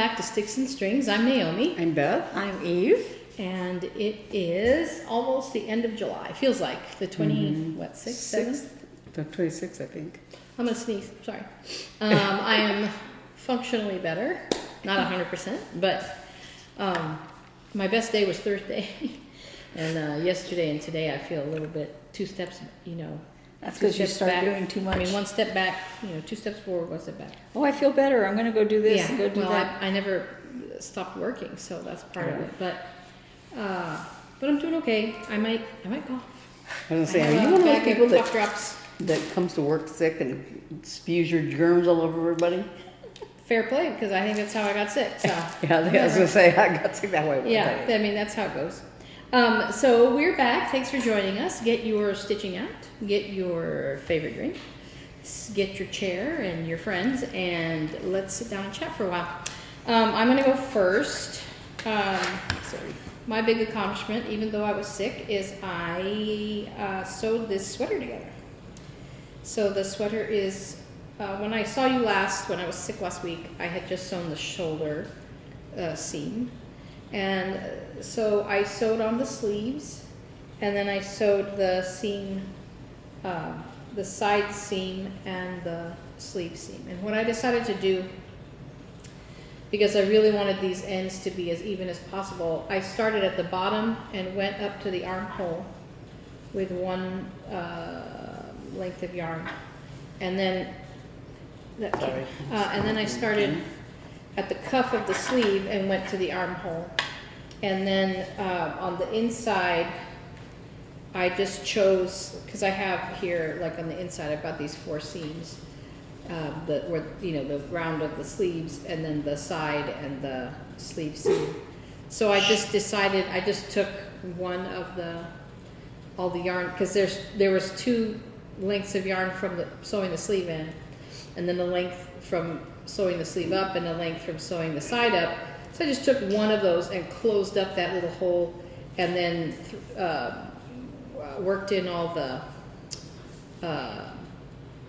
back to Sticks and Strings. I'm Naomi. I'm Beth. I'm Eve. And it is almost the end of July. Feels like the 6th, 7th? The 26th, I think. I'm going to sneeze. Sorry. I am functionally better. Not 100%, but my best day was Thursday. And yesterday and today I feel a little bit 2 steps, That's because you started doing too much. I mean, 1 step back, 2 steps forward, 1 step back. Oh, I feel better. I'm going to go do this and go do that. I never stopped working, so that's part of it. But I'm doing okay. I might cough. I was going to say, are you one of those people cough drops. that comes to work sick and spews your germs all over everybody? Fair play, because I think that's how I got sick. So yeah, I was going to say, I got sick that way. Yeah, I mean, that's how it goes. So we're back. Thanks for joining us. Get your stitching out. Get your favorite drink. Get your chair and your friends, and let's sit down and chat for a while. I'm going to go first. My big accomplishment, even though I was sick, is I sewed this sweater together. So the sweater is, when I saw you last, when I was sick last week, I had just sewn the shoulder seam. And so I sewed on the sleeves, and then I sewed the seam, the side seam and the sleeve seam. And what I decided to do, because I really wanted these ends to be as even as possible, I started at the bottom and went up to the armhole with one length of yarn, and then I started at the cuff of the sleeve and went to the armhole. And then on the inside, I just chose, because I have here, like on the inside, I've got these 4 seams, the round of the sleeves, and then the side and the sleeve seam. So I just decided, I just took one of all the yarn, because there was 2 lengths of yarn from sewing the sleeve in, and then the length from sewing the sleeve up and the length from sewing the side up. So I just took one of those and closed up that little hole, and then worked in all the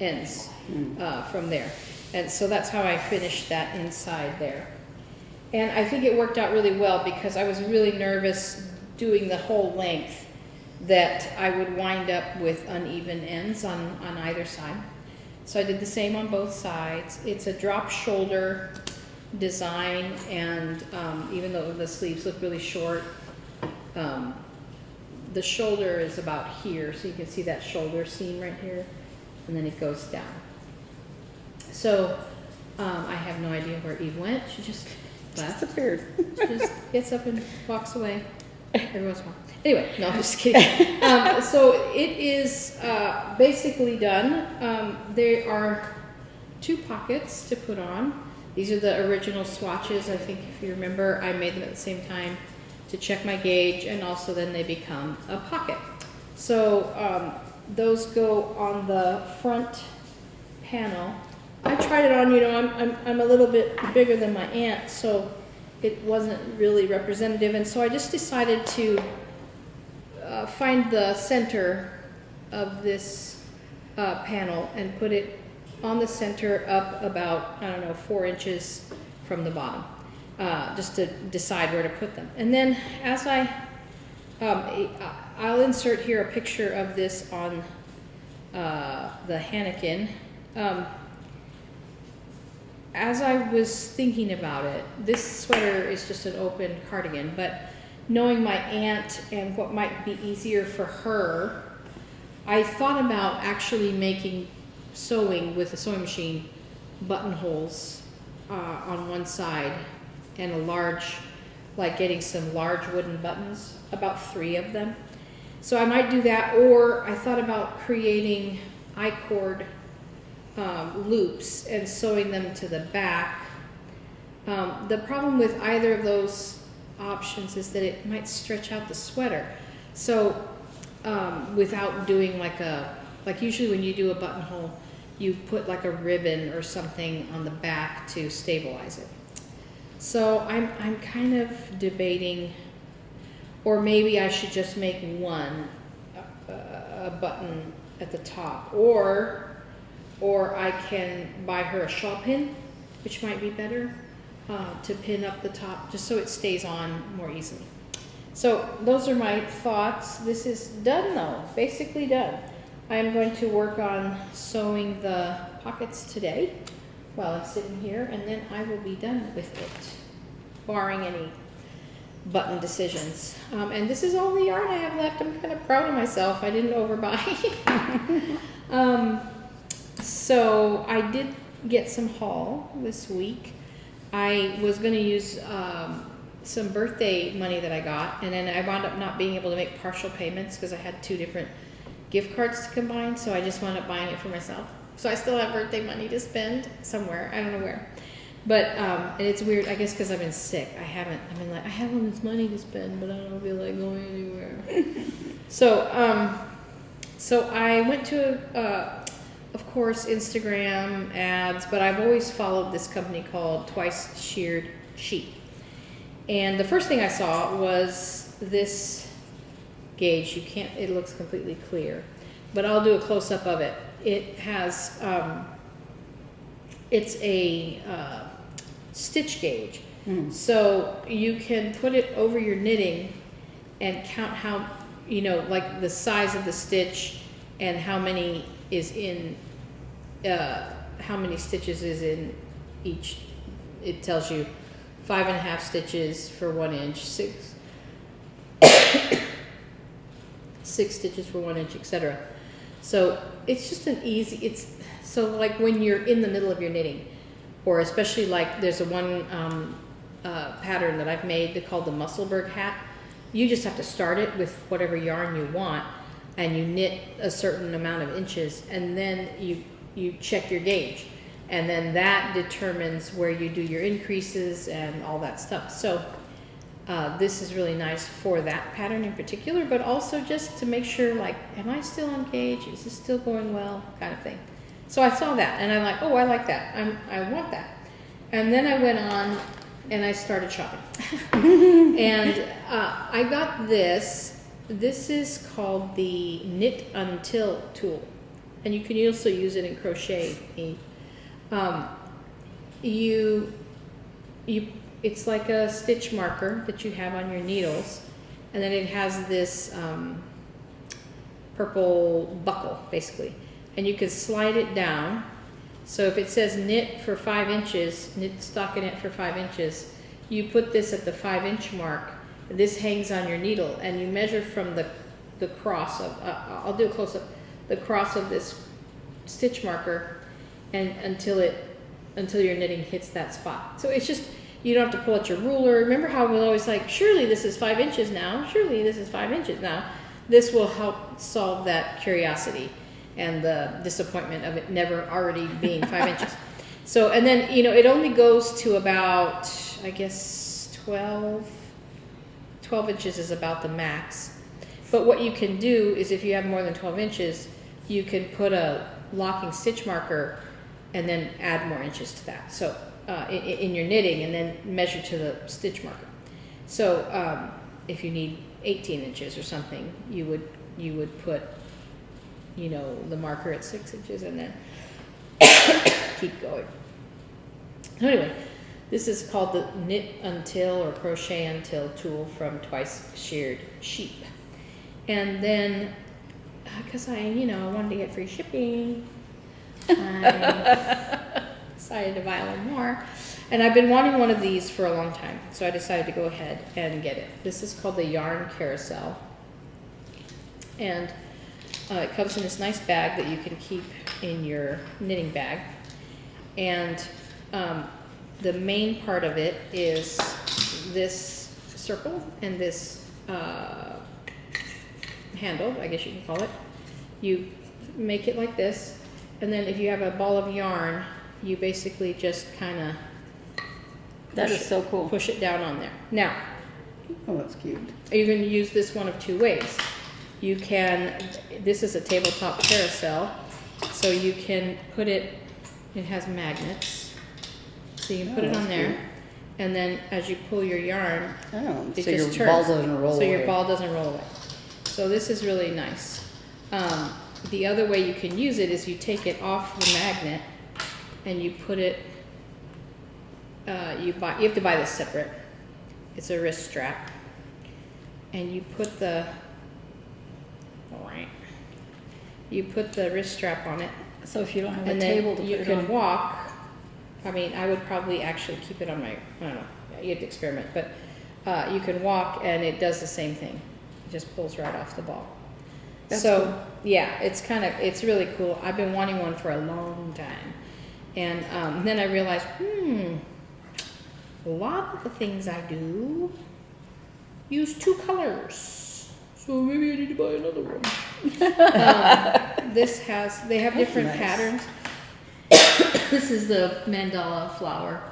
ends from there. And so that's how I finished that inside there. And I think it worked out really well, because I was really nervous doing the whole length that I would wind up with uneven ends on either side. So I did the same on both sides. It's a drop shoulder design, and even though the sleeves look really short, the shoulder is about here, so you can see that shoulder seam right here, and then it goes down. So I have no idea where Eve went. She just left. Disappeared. She just gets up and walks away every once in a while. Anyway, no, I'm just kidding. So it is basically done. There are 2 pockets to put on. These are the original swatches. I think if you remember, I made them at the same time to check my gauge, and also then they become a pocket. So those go on the front panel. I tried it on, I'm a little bit bigger than my aunt, so it wasn't really representative, and so I just decided to find the center of this panel and put it on the center up about, 4 inches from the bottom, just to decide where to put them. And then as I'll insert here a picture of this on the Hannekin. As I was thinking about it, this sweater is just an open cardigan, but knowing my aunt and what might be easier for her, I thought about actually sewing with a sewing machine buttonholes on one side, and getting some large wooden buttons, about 3 of them. So I might do that, or I thought about creating I-cord loops and sewing them to the back. The problem with either of those options is that it might stretch out the sweater. So without doing like usually when you do a buttonhole, you put like a ribbon or something on the back to stabilize it. So I'm kind of debating, or maybe I should just make one a button at the top, or I can buy her a shawl pin, which might be better. to pin up the top, just so it stays on more easily. So those are my thoughts. This is done though, basically done. I'm going to work on sewing the pockets today while I'm sitting here, and then I will be done with it, barring any button decisions. And this is all the yarn I have left. I'm kind of proud of myself. I didn't overbuy. So I did get some haul this week. I was going to use some birthday money that I got, and then I wound up not being able to make partial payments because I had 2 different gift cards to combine, so I just wound up buying it for myself. So I still have birthday money to spend somewhere. I don't know where. But, and it's weird, I guess because I've been sick. I have all this money to spend, but I don't feel like going anywhere. So I went to, of course, Instagram ads, but I've always followed this company called Twice Sheared Sheep. And the first thing I saw was this gauge. It looks completely clear, but I'll do a close-up of it. It has, it's a stitch gauge. So you can put it over your knitting and count how, like the size of the stitch and how many is in, how many stitches is in each. It tells you 5.5 stitches for 1 inch, 6 stitches for 1 inch, etc. So it's just an easy, so like when you're in the middle of your knitting, or especially like there's one pattern that I've made called the Musselburgh hat. You just have to start it with whatever yarn you want, and you knit a certain amount of inches, and then you check your gauge, and then that determines where you do your increases and all that stuff. So this is really nice for that pattern in particular, but also just to make sure, like, am I still on gauge? Is this still going well? Kind of thing. So I saw that, and I'm like, oh, I like that. I want that. And then I went on and I started shopping. And I got this. This is called the Knit Until tool, and you can also use it in crochet. It's like a stitch marker that you have on your needles, and then it has this purple buckle, basically, and you can slide it down. So if it says knit for 5 inches, knit stockinette for 5 inches, you put this at the 5-inch mark. This hangs on your needle, and you measure from the cross of, I'll do a close-up, the cross of this stitch marker, and until your knitting hits that spot. So it's just, you don't have to pull out your ruler. Remember how we're always like, surely this is 5 inches now, surely this is 5 inches now. This will help solve that curiosity and the disappointment of it never already being 5 inches. So, and then, it only goes to about, I guess, 12 inches is about the max. But what you can do is, if you have more than 12 inches, you can put a locking stitch marker and then add more inches to that. So in your knitting, and then measure to the stitch marker. So if you need 18 inches or something, you would put, the marker at 6 inches and then keep going. So anyway, this is called the Knit Until or Crochet Until tool from Twice Sheared Sheep. And then, because I wanted to get free shipping, I decided to buy a little more. And I've been wanting one of these for a long time, so I decided to go ahead and get it. This is called the Yarn Carousel. And it comes in this nice bag that you can keep in your knitting bag. And the main part of it is this circle and this handle, I guess you can call it. You make it like this, and then if you have a ball of yarn, you basically just kind of push it down on there. Now, oh, that's cute. you're going to use this one of 2 ways. You can, this is a tabletop carousel, so you can put it has magnets, so you can put it on there, and then as you pull your yarn, it so just your turns. ball doesn't roll away. So your ball doesn't roll away. So this is really nice. The other way you can use it is you take it off the magnet and you put it you have to buy this separate. It's a wrist strap, and you put the wrist strap on it, So if you don't have a and table then to put you it can on. walk. I mean, I would probably actually keep it on my, I don't know, you have to experiment, but you can walk and it does the same thing. It just pulls right off the ball. That's So, cool. yeah, it's really cool. I've been wanting one for a long time. And then I realized, a lot of the things I do use 2 colors. So maybe I need to buy another one. They have different nice. patterns. This is the mandala flower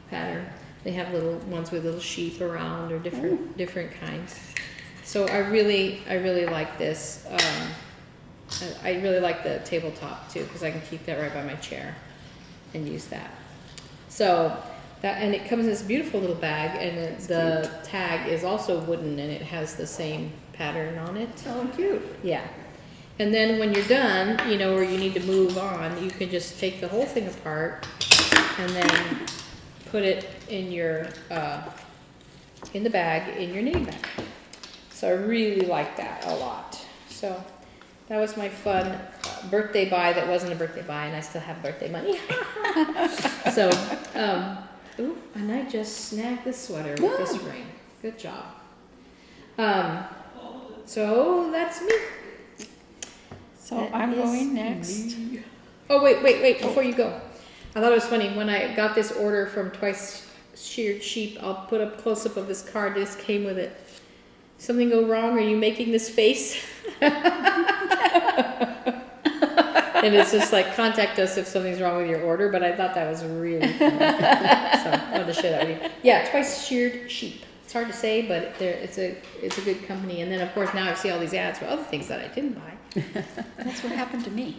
pattern. They have little ones with little sheep around or different kinds. So I really like this. I really like the tabletop too, because I can keep that right by my chair and use that. So that, and it comes in this beautiful little bag, and the tag is also wooden, and it has the same pattern on it. Oh, cute. Yeah. And then when you're done, you know, or you need to move on, you can just take the whole thing apart and then put it in your in the bag, in your knitting bag. So I really like that a lot. So that was my fun birthday buy that wasn't a birthday buy, and I still have birthday money. So, ooh, and I just snagged this sweater with this ring. Good job. So that's me. So That I'm is going next. me. Oh, wait, before you go. I thought it was funny, when I got this order from Twice Sheared Sheep, I'll put a close-up of this card, this came with it. Something go wrong? Are you making this face? And it's just like, contact us if something's wrong with your order, but I thought that was really funny. So I wanted to share that with you. Yeah, Twice Sheared Sheep. It's hard to say, but it's a good company. And then, of course, now I see all these ads for other things that I didn't buy. That's what happened to me.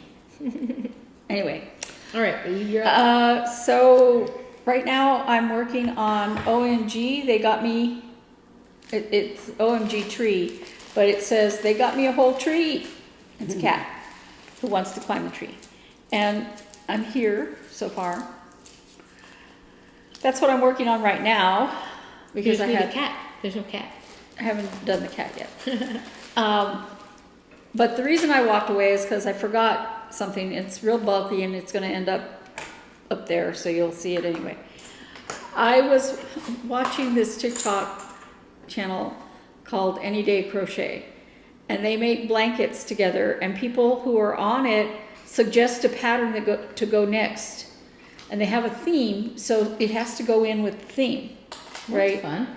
Anyway. All right, you're up. So right now I'm working on OMG. They got me, it's OMG tree, but it says they got me a whole tree. It's a cat who wants to climb the tree. And I'm here so far. That's what I'm working on right now because There's a cat. There's no cat. I haven't done the cat yet. But the reason I walked away is because I forgot something. It's real bulky and it's going to end up there, so you'll see it anyway. I was watching this TikTok channel called Any Day Crochet, and they make blankets together, and people who are on it suggest a pattern to go next. And they have a theme, so it has to go in with the theme, right? That's fun.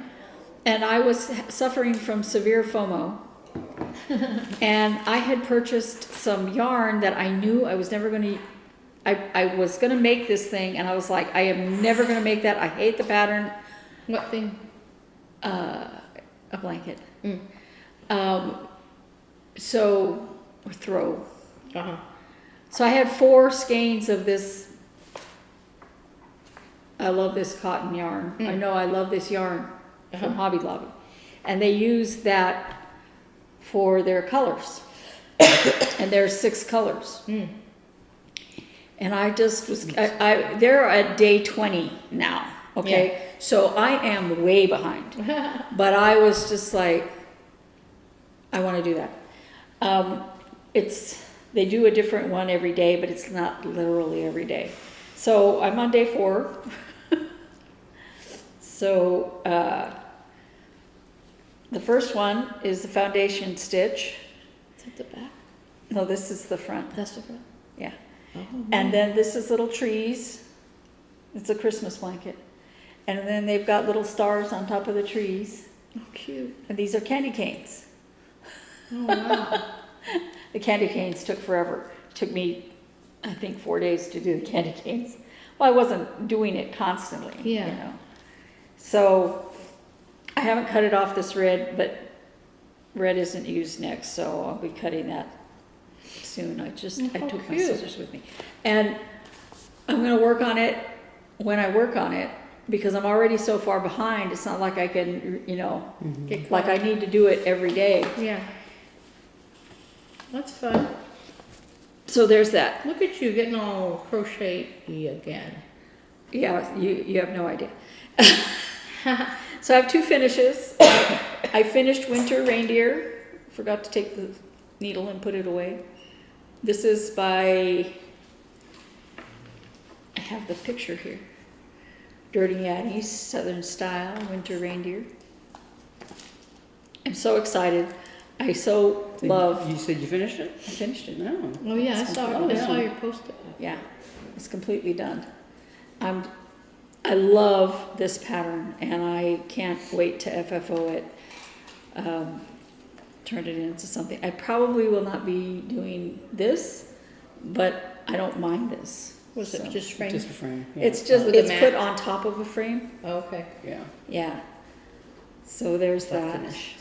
And I was suffering from severe FOMO. And I had purchased some yarn that I knew I was never going to, I was going to make this thing, and I was like, I am never going to make that. I hate the pattern. What thing? A blanket. Mm. Or throw. Uh-huh. So I had 4 skeins of this. I love this cotton yarn. I know I love this yarn from Hobby Lobby. And they use that for their colors. And there's 6 colors. And I just was, they're at day 20 now, okay? Yeah. So I am way behind. But I was just like, I want to do that. They do a different one every day, but it's not literally every day. So I'm on day 4. So the first one is the foundation stitch. Is that the back? No, this is the front. That's the front. Yeah. Oh, And then this is little trees. It's a Christmas blanket. And then they've got little stars on top of the trees. oh, cute. And these are candy canes. Oh, wow. The candy canes took forever. It took me, I think, 4 days to do the candy canes. Well, I wasn't doing it constantly. Yeah. You know. So I haven't cut it off this red, but red isn't used next, so I'll be cutting that soon. I took my cute. scissors with me. And I'm going to work on it when I work on it, because I'm already so far behind. It's not like I can, Get like I need to do it every day. Yeah. That's fun. So there's that. Look at you getting all crochet-y again. Yeah, you have no idea. So I have two finishes. I finished Winter Reindeer. Forgot to take the needle and put it away. This is by, I have the picture here. Dirty Annie's Southern Style Winter Reindeer. I'm so excited. I so love. You said you finished it? I finished it. No. Oh, yeah, I It's saw, completely I saw done. your post-it. Yeah, it's completely done. I love this pattern, and I can't wait to FFO it. Turn it into something. I probably will not be doing this, but I don't mind this. Was it So, just framed? Just a frame. Yeah. It's just, With a it's mat? put on top of a frame. Oh, okay. Yeah. Yeah. So there's Flat that. finish.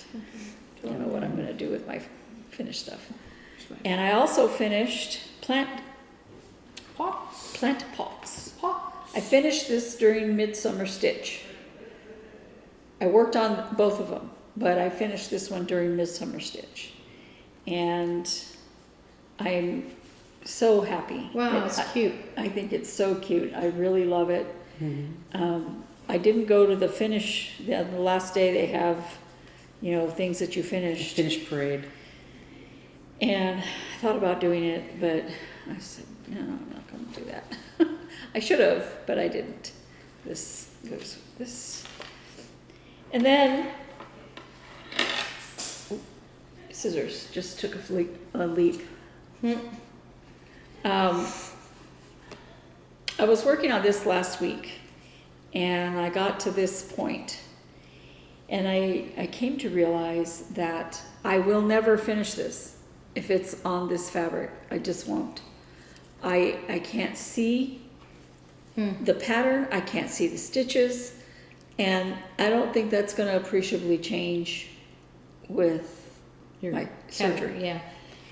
Don't know what I'm gonna do with my finished stuff. And I also finished plant Pots. pots. Pots. I finished this during Midsummer Stitch. I worked on both of them, but I finished this one during Midsummer Stitch. And I'm so happy. Wow, it's cute. I think it's so cute. I really love it. Mm-hmm. I didn't go to the finish. The last day they have, things that you finished. Finish parade. And I thought about doing it, but I said, no, I'm not going to do that. I should have, but I didn't. This goes with this. And then, scissors just took a leap. I was working on this last week, and I got to this point, and I came to realize that I will never finish this if it's on this fabric. I just won't. I can't see the pattern, I can't see the stitches, and I don't think that's going to appreciably change with my surgery. Yeah.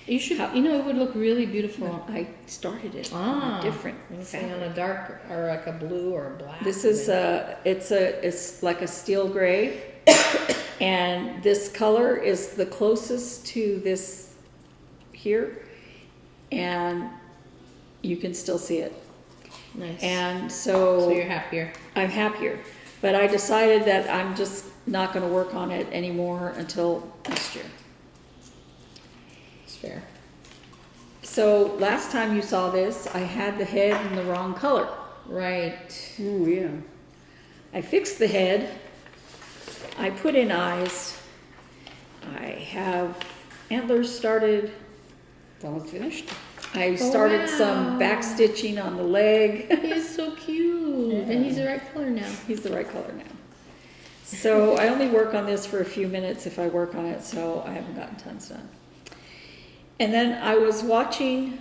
You should, it would look really beautiful. I started it on a different say on fabric. a dark, or like a blue or a black. This is it's like a steel gray, and this color is the closest to this here, and you can still see it. Nice. And So you're happier. I'm happier, but I decided that I'm just not going to work on it anymore until next year. It's fair. So last time you saw this, I had the head in the wrong color. Right. Oh, yeah. I fixed the head. I put in eyes. I have antlers started. That was finished. I started some back stitching on the leg. He's so cute. And he's the right color now. He's the right color now. So I only work on this for a few minutes if I work on it, so I haven't gotten tons done. And then I was watching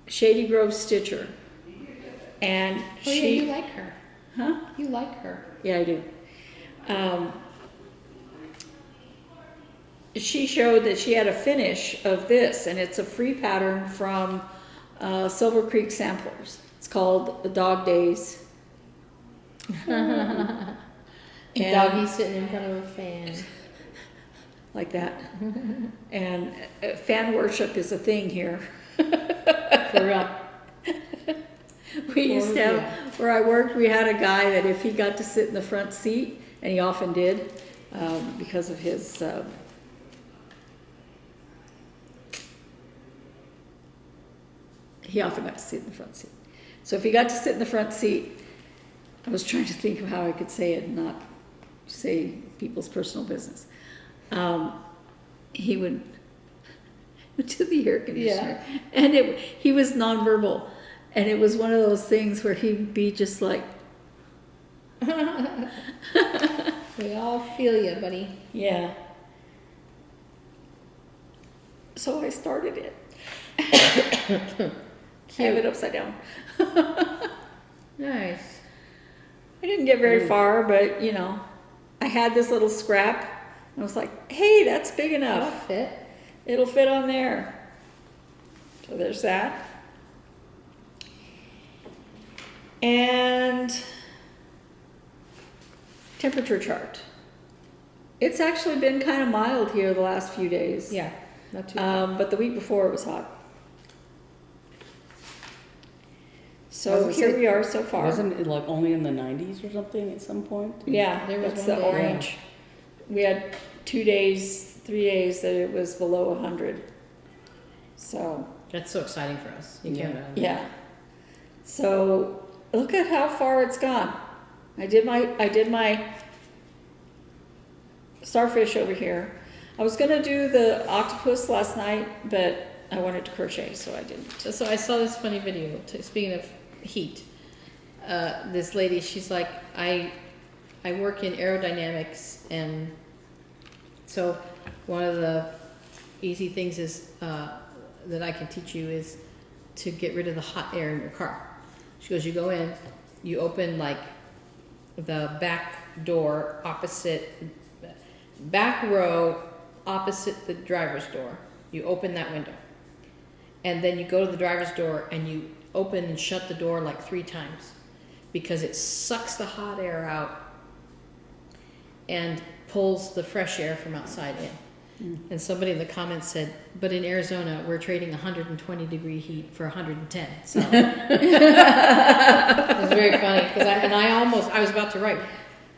Shady Grove Stitcher, and Oh, yeah, you like her. huh? You like her. Yeah, I do. She showed that she had a finish of this, and it's a free pattern from Silver Creek Samplers. It's called The Dog Days. And Doggy sitting in front of a fan. like that. And fan worship is a thing here. For real. We used to have, Yeah. where I worked, we had a guy that if he got to sit in the front seat, and he often did, because of his, he often got to sit in the front seat. So if he got to sit in the front seat, I was trying to think of how I could say it and not say people's personal business. He would to the air conditioner, and he was nonverbal, and it was one of those things where he'd be just like, We all feel you, buddy. yeah. So I started it. I have it upside down. Nice. I didn't get very far, but I had this little scrap. I was like, hey, that's big That'll enough. fit. It'll fit on there. So there's that. And temperature chart. It's actually been kind of mild here the last few days. Yeah. Not too bad. But the week before it was hot. So here we are so far. Wasn't it like only in the 90s or something at some point? Yeah, There was that's one the day, orange. We had 2 days, 3 days that it was below 100. So, That's so exciting for us. You Yeah. can't. yeah. So look at how far it's gone. I did my starfish over here. I was gonna do the octopus last night, but I wanted to crochet, so I didn't. So I saw this funny video. Speaking of heat, this lady, she's like, I work in aerodynamics, and so one of the easy things is that I can teach you is to get rid of the hot air in your car. She goes, you go in, you open like the back door back row opposite the driver's door. You open that window. And then you go to the driver's door and you open and shut the door like 3 times because it sucks the hot air out and pulls the fresh air from outside in. And somebody in the comments said, but in Arizona, we're trading 120 degree heat for 110. So it was very funny because I was about to write.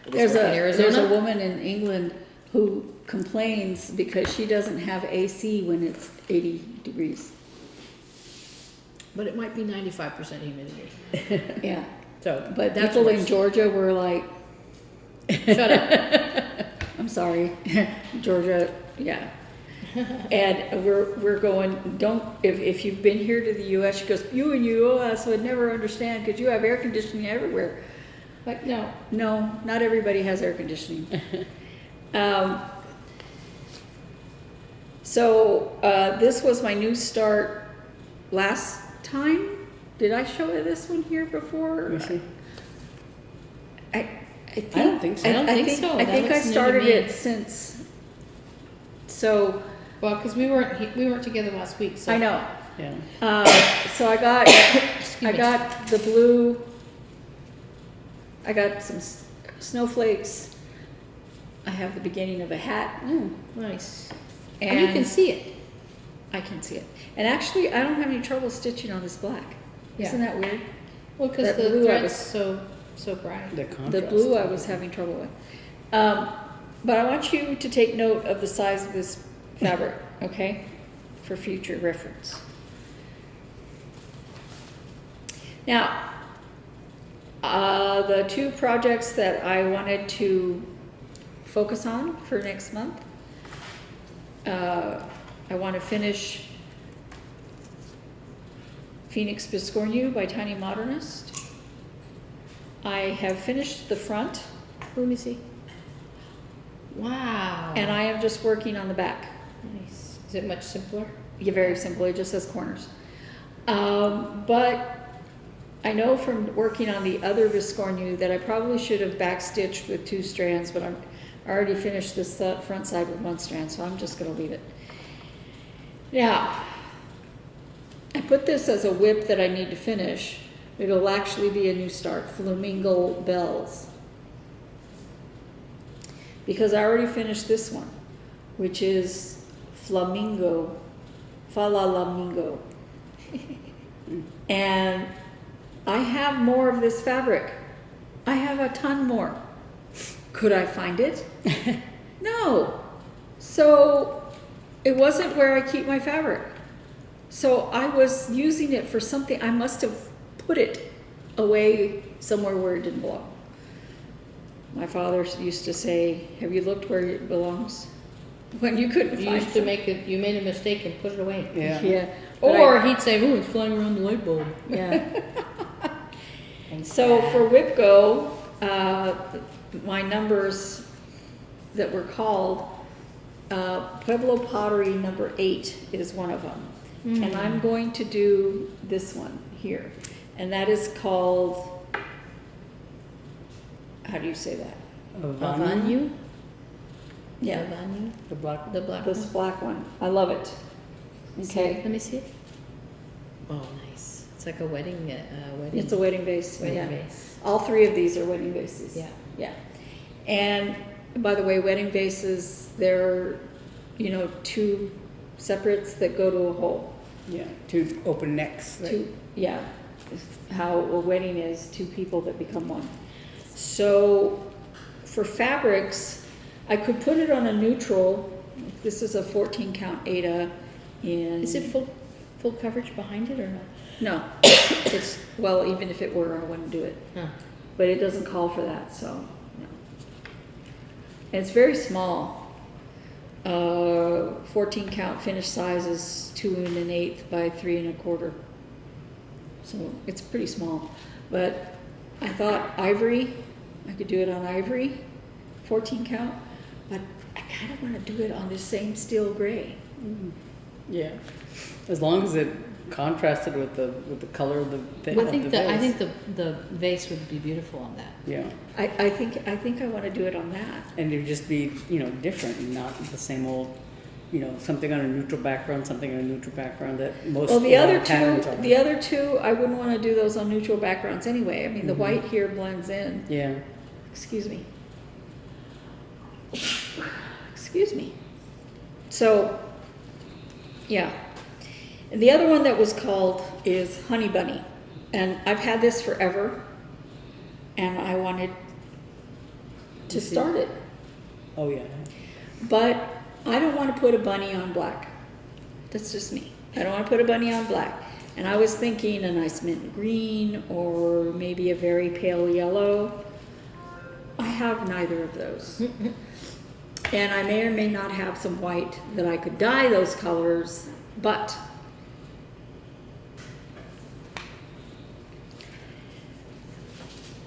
There's in Arizona? a woman in England who complains because she doesn't have AC when it's 80 degrees. But it might be 95% humidity. Yeah. So, But that's people in worse. Georgia were like, Shut up. I'm sorry, Georgia, yeah. And we're going, if you've been here to the US, she goes, you in US would never understand because you have air conditioning everywhere. Like, no. No, not everybody has air conditioning. So this was my new start last time. Did I show you this one here before? Let me see. I don't think so. I don't think so. I That think I looks new to started me. it since. So Well, because we weren't together last week. So I know. Yeah. So I got Excuse me. the blue. I got some snowflakes. I have the beginning of a hat, Nice. and you can see it. I can see it. And actually, I don't have any trouble stitching on this black. Yeah. Isn't that weird? Well, because That the blue I thread's was- so bright. The contrast. The blue I was having trouble with. But I want you to take note of the size of this fabric, okay? For future reference. Now, the 2 projects that I wanted to focus on for next month, I want to finish Phoenix Biscornu by Tiny Modernist. I have finished the front, Let me see. Wow. and I am just working on the back. Nice. Is it much simpler? Yeah, very simple, it just says corners. But I know from working on the other Viscornu that I probably should have backstitched with 2 strands, but I already finished this front side with 1 strand, so I'm just gonna leave it. Now, I put this as a WIP that I need to finish. It'll actually be a new start, Flamingo Bells. Because I already finished this one, which is Flamingo, Falalamingo. And I have more of this fabric. I have a ton more. Could I find it? No. So it wasn't where I keep my fabric. So I was using it for something. I must have put it away somewhere where it didn't belong. My father used to say, have you looked where it belongs? When you couldn't You find used to something. you made a mistake and put it away. Yeah. Yeah. But Or he'd say, "Ooh, it's flying around the light bulb." yeah. So for WIP-GO, my numbers that were called, Pueblo Pottery number 8 is one of them. And I'm going to do this one here. And that is called, how do you say that? Avanyu? Yeah, Avanyu? The black. The black this one? black one. I love it. Okay. Let me see it. Oh, nice. It's like a wedding. Wedding. It's a wedding vase. wedding Yeah. vase. All 3 of these are wedding vases. Yeah. Yeah. And by the way, wedding vases, they're, 2 separates that go to a hole. Yeah. 2 open necks. Right? 2, yeah. how a wedding is two people that become one. So for fabrics, I could put it on a neutral. This is a 14 count Aida. And Is it full coverage behind it or not? no, it's, well, even if it were, I wouldn't do it. Huh. But it doesn't call for that, so, no. And it's very small. 14 count finished size is 2 1/8 by 3 1/4. So it's pretty small. But I thought ivory, I could do it on ivory, 14 count, but I kind of want to do it on this same steel gray. Yeah, as long as it contrasted with the color of the Well, I vase. think the vase would be beautiful on that. Yeah, I think I want to do it on that. and it'd just be, you know, different, and not the same old, you know, something on a neutral background, something on a neutral background that most Well, the other patterns are. the other two, I wouldn't want to do those on neutral backgrounds anyway. I mean, the Mhm. white here blends in. Yeah, Excuse me. Excuse me. So, yeah. And the other one that was called is Honey Bunny. And I've had this forever. And I wanted to start it. oh yeah. But I don't want to put a bunny on black. That's just me. I don't want to put a bunny on black. And I was thinking a nice mint green or maybe a very pale yellow. I have neither of those. And I may or may not have some white that I could dye those colors, but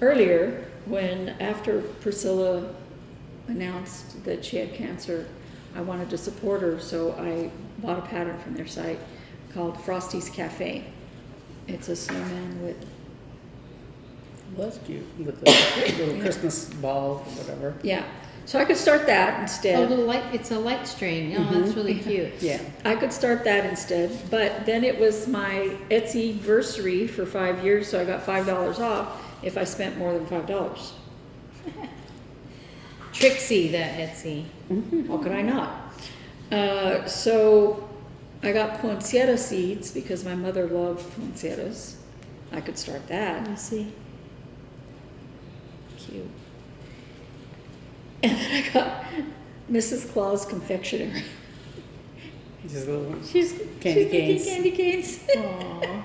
earlier, after Priscilla announced that she had cancer, I wanted to support her, so I bought a pattern from their site called Frosty's Cafe. It's a snowman with, Well, that's cute, with the little Christmas ball or whatever. yeah. So I could start that instead. It's a light string. Oh, that's really cute. Yeah. I could start that instead, but then it was my Etsy-versary for 5 years, so I got $5 off if I spent more than $5. Trixie, that Etsy. How could I not? So I got poinsettia seeds because my mother loved poinsettias. I could start that. Let me see. Cute. And then I got Mrs. Claus confectionery. Just little She's Candy making canes. candy canes. Aw.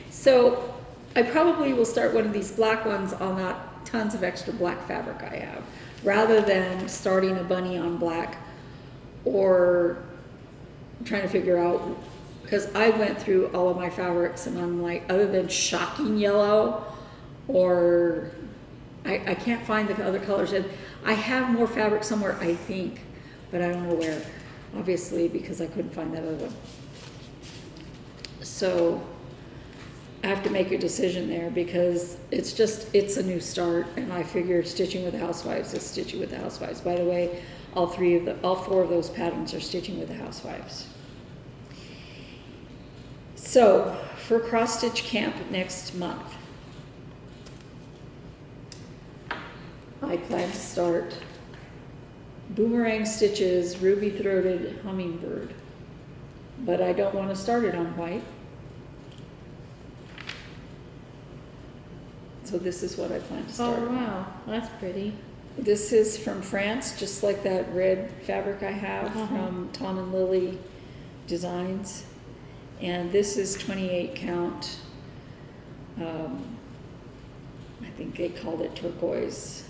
So I probably will start one of these black ones on that tons of extra black fabric I have, rather than starting a bunny on black or trying to figure out, because I went through all of my fabrics and I'm like, other than shocking yellow, or I can't find the other colors. And I have more fabric somewhere, I think, but I don't know where, obviously, because I couldn't find that other one. So I have to make a decision there because it's a new start, and I figure Stitching with the Housewives is Stitching with the Housewives. By the way, all 4 of those patterns are Stitching with the Housewives. So for cross stitch camp next month, I plan to start Boomerang Stitches Ruby Throated Hummingbird, but I don't want to start it on white. So this is what I plan to start. Oh, wow. That's pretty. This is from France, just like that red fabric I have from Tom and Lily Designs. And this is 28 count. I think they called it turquoise.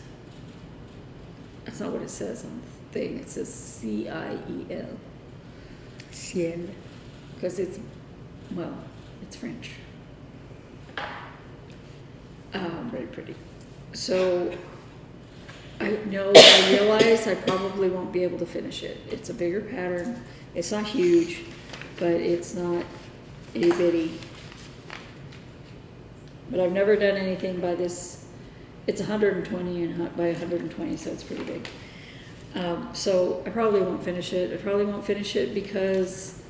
That's not what it says on the thing. It says C-I-E-L. Ciel. Because it's French. Very pretty. So I realize I probably won't be able to finish it. It's a bigger pattern. It's not huge, but it's not itty bitty. But I've never done anything by this. It's 120 by 120, so it's pretty big. So I probably won't finish it. I probably won't finish it because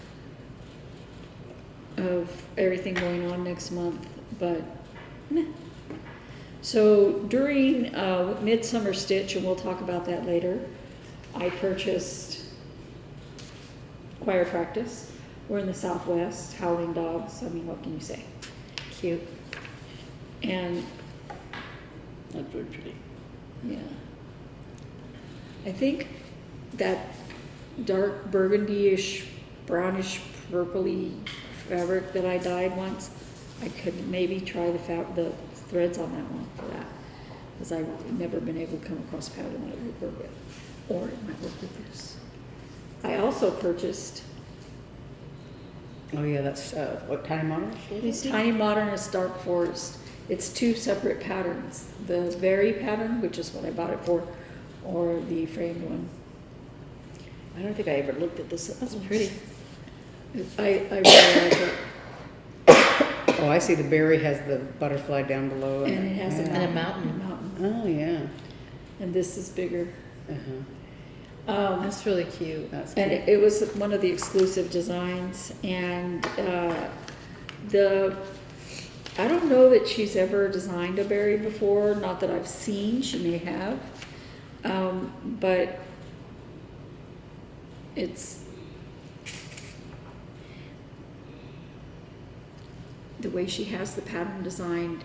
of everything going on next month, but meh. So during Midsummer Stitch, and we'll talk about that later, I purchased choir practice. We're in the Southwest, howling dogs. I mean, what can you say? cute. And That's really pretty. yeah, I think that dark burgundy-ish, brownish, purpley fabric that I dyed once, I could maybe try the threads on that one for that, because I've never been able to come across a pattern that would work with, or it might work with this. I also purchased Oh yeah, that's, what, Tiny Modern? these Tiny Modernist Dark Forest. It's two separate patterns, the Very pattern, which is what I bought it for, or the framed one. I don't think I ever looked at this. That's pretty. I really like it. Oh, I see the berry has the butterfly down below. And it has a Yeah. mountain. Oh, yeah. And this is bigger. Uh-huh. That's really cute. That's And cute. it was one of the exclusive designs. And I don't know that she's ever designed a berry before. Not that I've seen. She may have. But it's the way she has the pattern designed.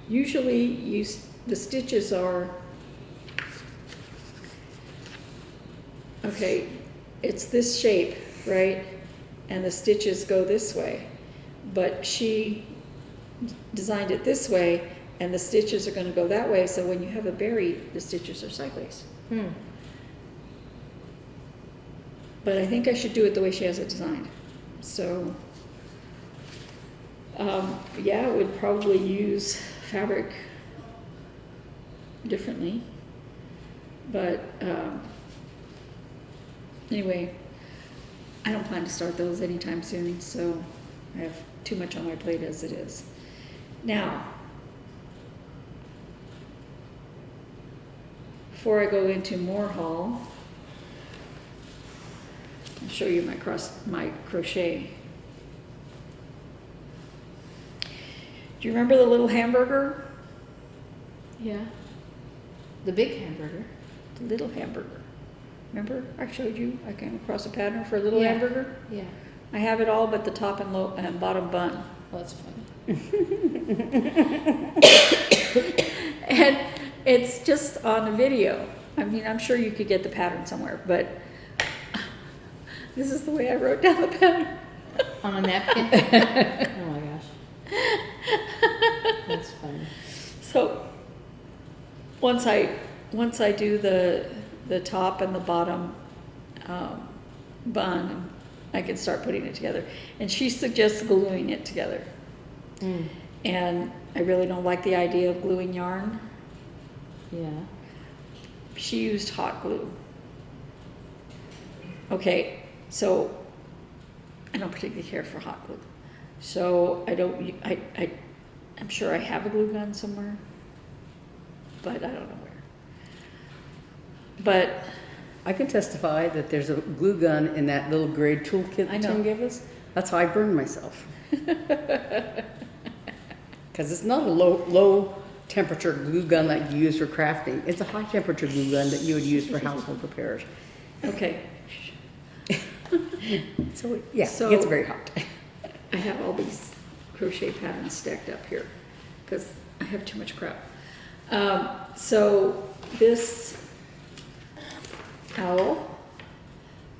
Usually the stitches are, okay, it's this shape, right? And the stitches go this way, but she designed it this way, and the stitches are going to go that way, so when you have a berry, the stitches are sideways. But I think I should do it the way she has it designed. So, yeah, I would probably use fabric differently. But anyway, I don't plan to start those anytime soon, so I have too much on my plate as it is. Now, before I go into more haul, I'll show you my crochet. Do you remember the little hamburger? Yeah. The big hamburger. The little hamburger. Remember I showed you I came across a pattern for a little Yeah. hamburger? Yeah. I have it all but the top and bottom bun. Oh, that's funny. And it's just on a video. I mean, I'm sure you could get the pattern somewhere, but this is the way I wrote down the pattern. On a napkin? Oh my gosh. That's funny. So once I do the top and the bottom bun, I can start putting it together. And she suggests gluing it together. And I really don't like the idea of gluing yarn. Yeah. She used hot glue. Okay, so I don't particularly care for hot glue. So I'm sure I have a glue gun somewhere, but I don't know where. But I can testify that there's a glue gun in that little gray toolkit I that know. Tim gave us. That's how I burned myself. Because it's not a low temperature glue gun that you use for crafting. It's a high temperature glue gun that you would use for household repairs. okay, So yeah, So- it gets very hot. I have all these crochet patterns stacked up here because I have too much crap. So this owl,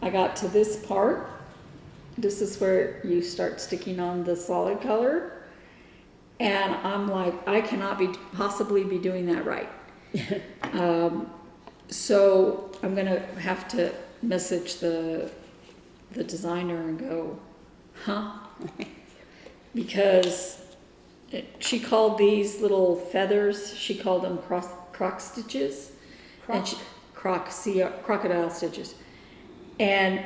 I got to this part. This is where you start sticking on the solid color. And I'm like, I cannot possibly be doing that right. So I'm gonna have to message the designer and go, huh? Because she called these little feathers, she called them croc stitches. Crocodile stitches. And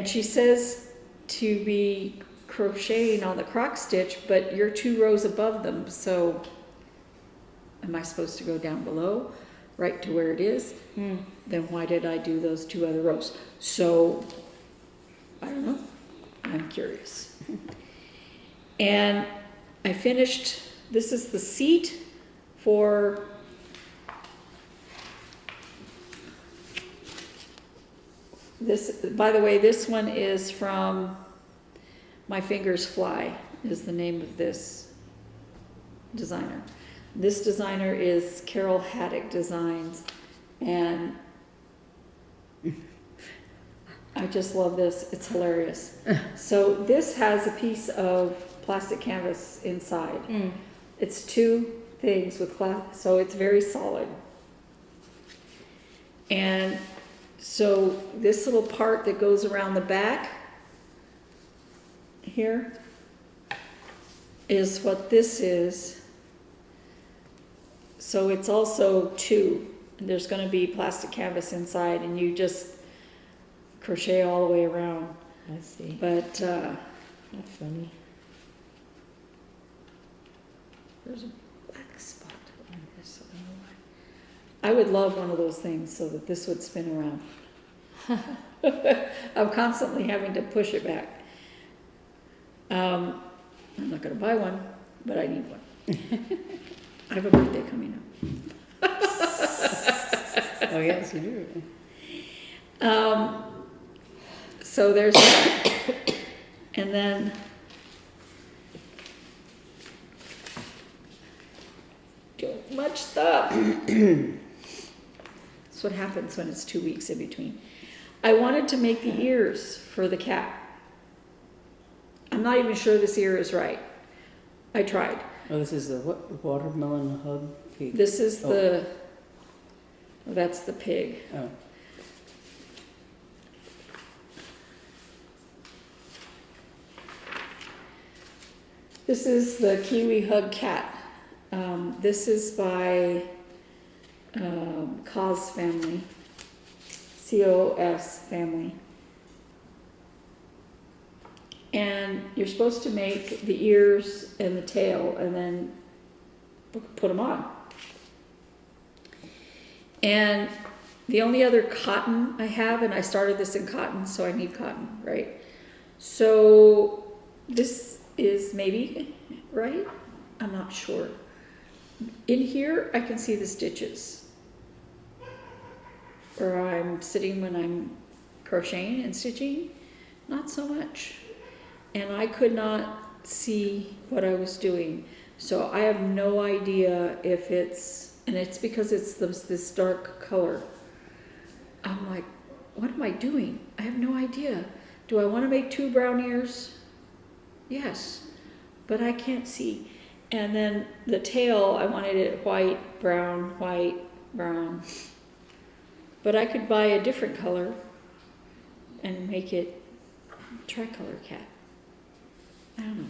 she says to be crocheting on the croc stitch, but you're 2 rows above them, so am I supposed to go down below, right to where it is? Then why did I do those 2 other rows? So, I don't know. I'm curious. And I finished, this is the seat for this. By the way, this one is from My Fingers Fly is the name of this designer. This designer is Carol Haddock Designs, and I just love this. It's hilarious. So this has a piece of plastic canvas inside. It's two things with glass, so it's very solid. And so this little part that goes around the back here is what this is. So it's also two. And there's going to be plastic canvas inside, and you just crochet all the way around. I see. But That's funny. there's a black spot on this. I don't know why. I would love one of those things so that this would spin around. I'm constantly having to push it back. I'm not going to buy one, but I need one. I have a birthday coming up. Oh, yes, you do. So there's that. And then too much stuff. That's what happens when it's 2 weeks in between. I wanted to make the ears for the cat. I'm not even sure this ear is right. I tried. Oh, this is the what? Watermelon hug pig. This is the, oh, that's the pig. Oh. This is the Kiwi Hug Cat. This is by Cos family, COS family. And you're supposed to make the ears and the tail and then put them on. And the only other cotton I have, and I started this in cotton, so I need cotton, right? So this is maybe right? I'm not sure. In here, I can see the stitches where I'm sitting when I'm crocheting and stitching. Not so much. And I could not see what I was doing. So I have no idea if it's, and it's because it's this dark color. I'm like, what am I doing? I have no idea. Do I want to make 2 brown ears? Yes, but I can't see. And then the tail, I wanted it white, brown, white, brown. But I could buy a different color and make it tricolor cat. I don't know.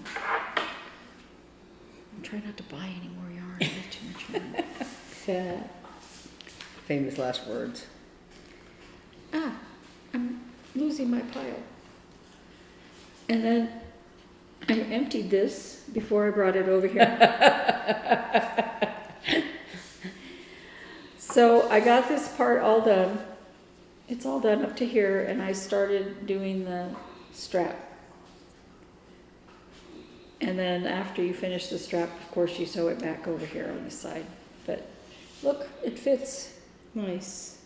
I'm trying not to buy any more yarn. I have too much yarn. Famous last words. Ah, I'm losing my pile. And then I emptied this before I brought it over here. So I got this part all done. It's all done up to here, and I started doing the strap. And then after you finish the strap, of course, you sew it back over here on this side. But look, it fits. Nice.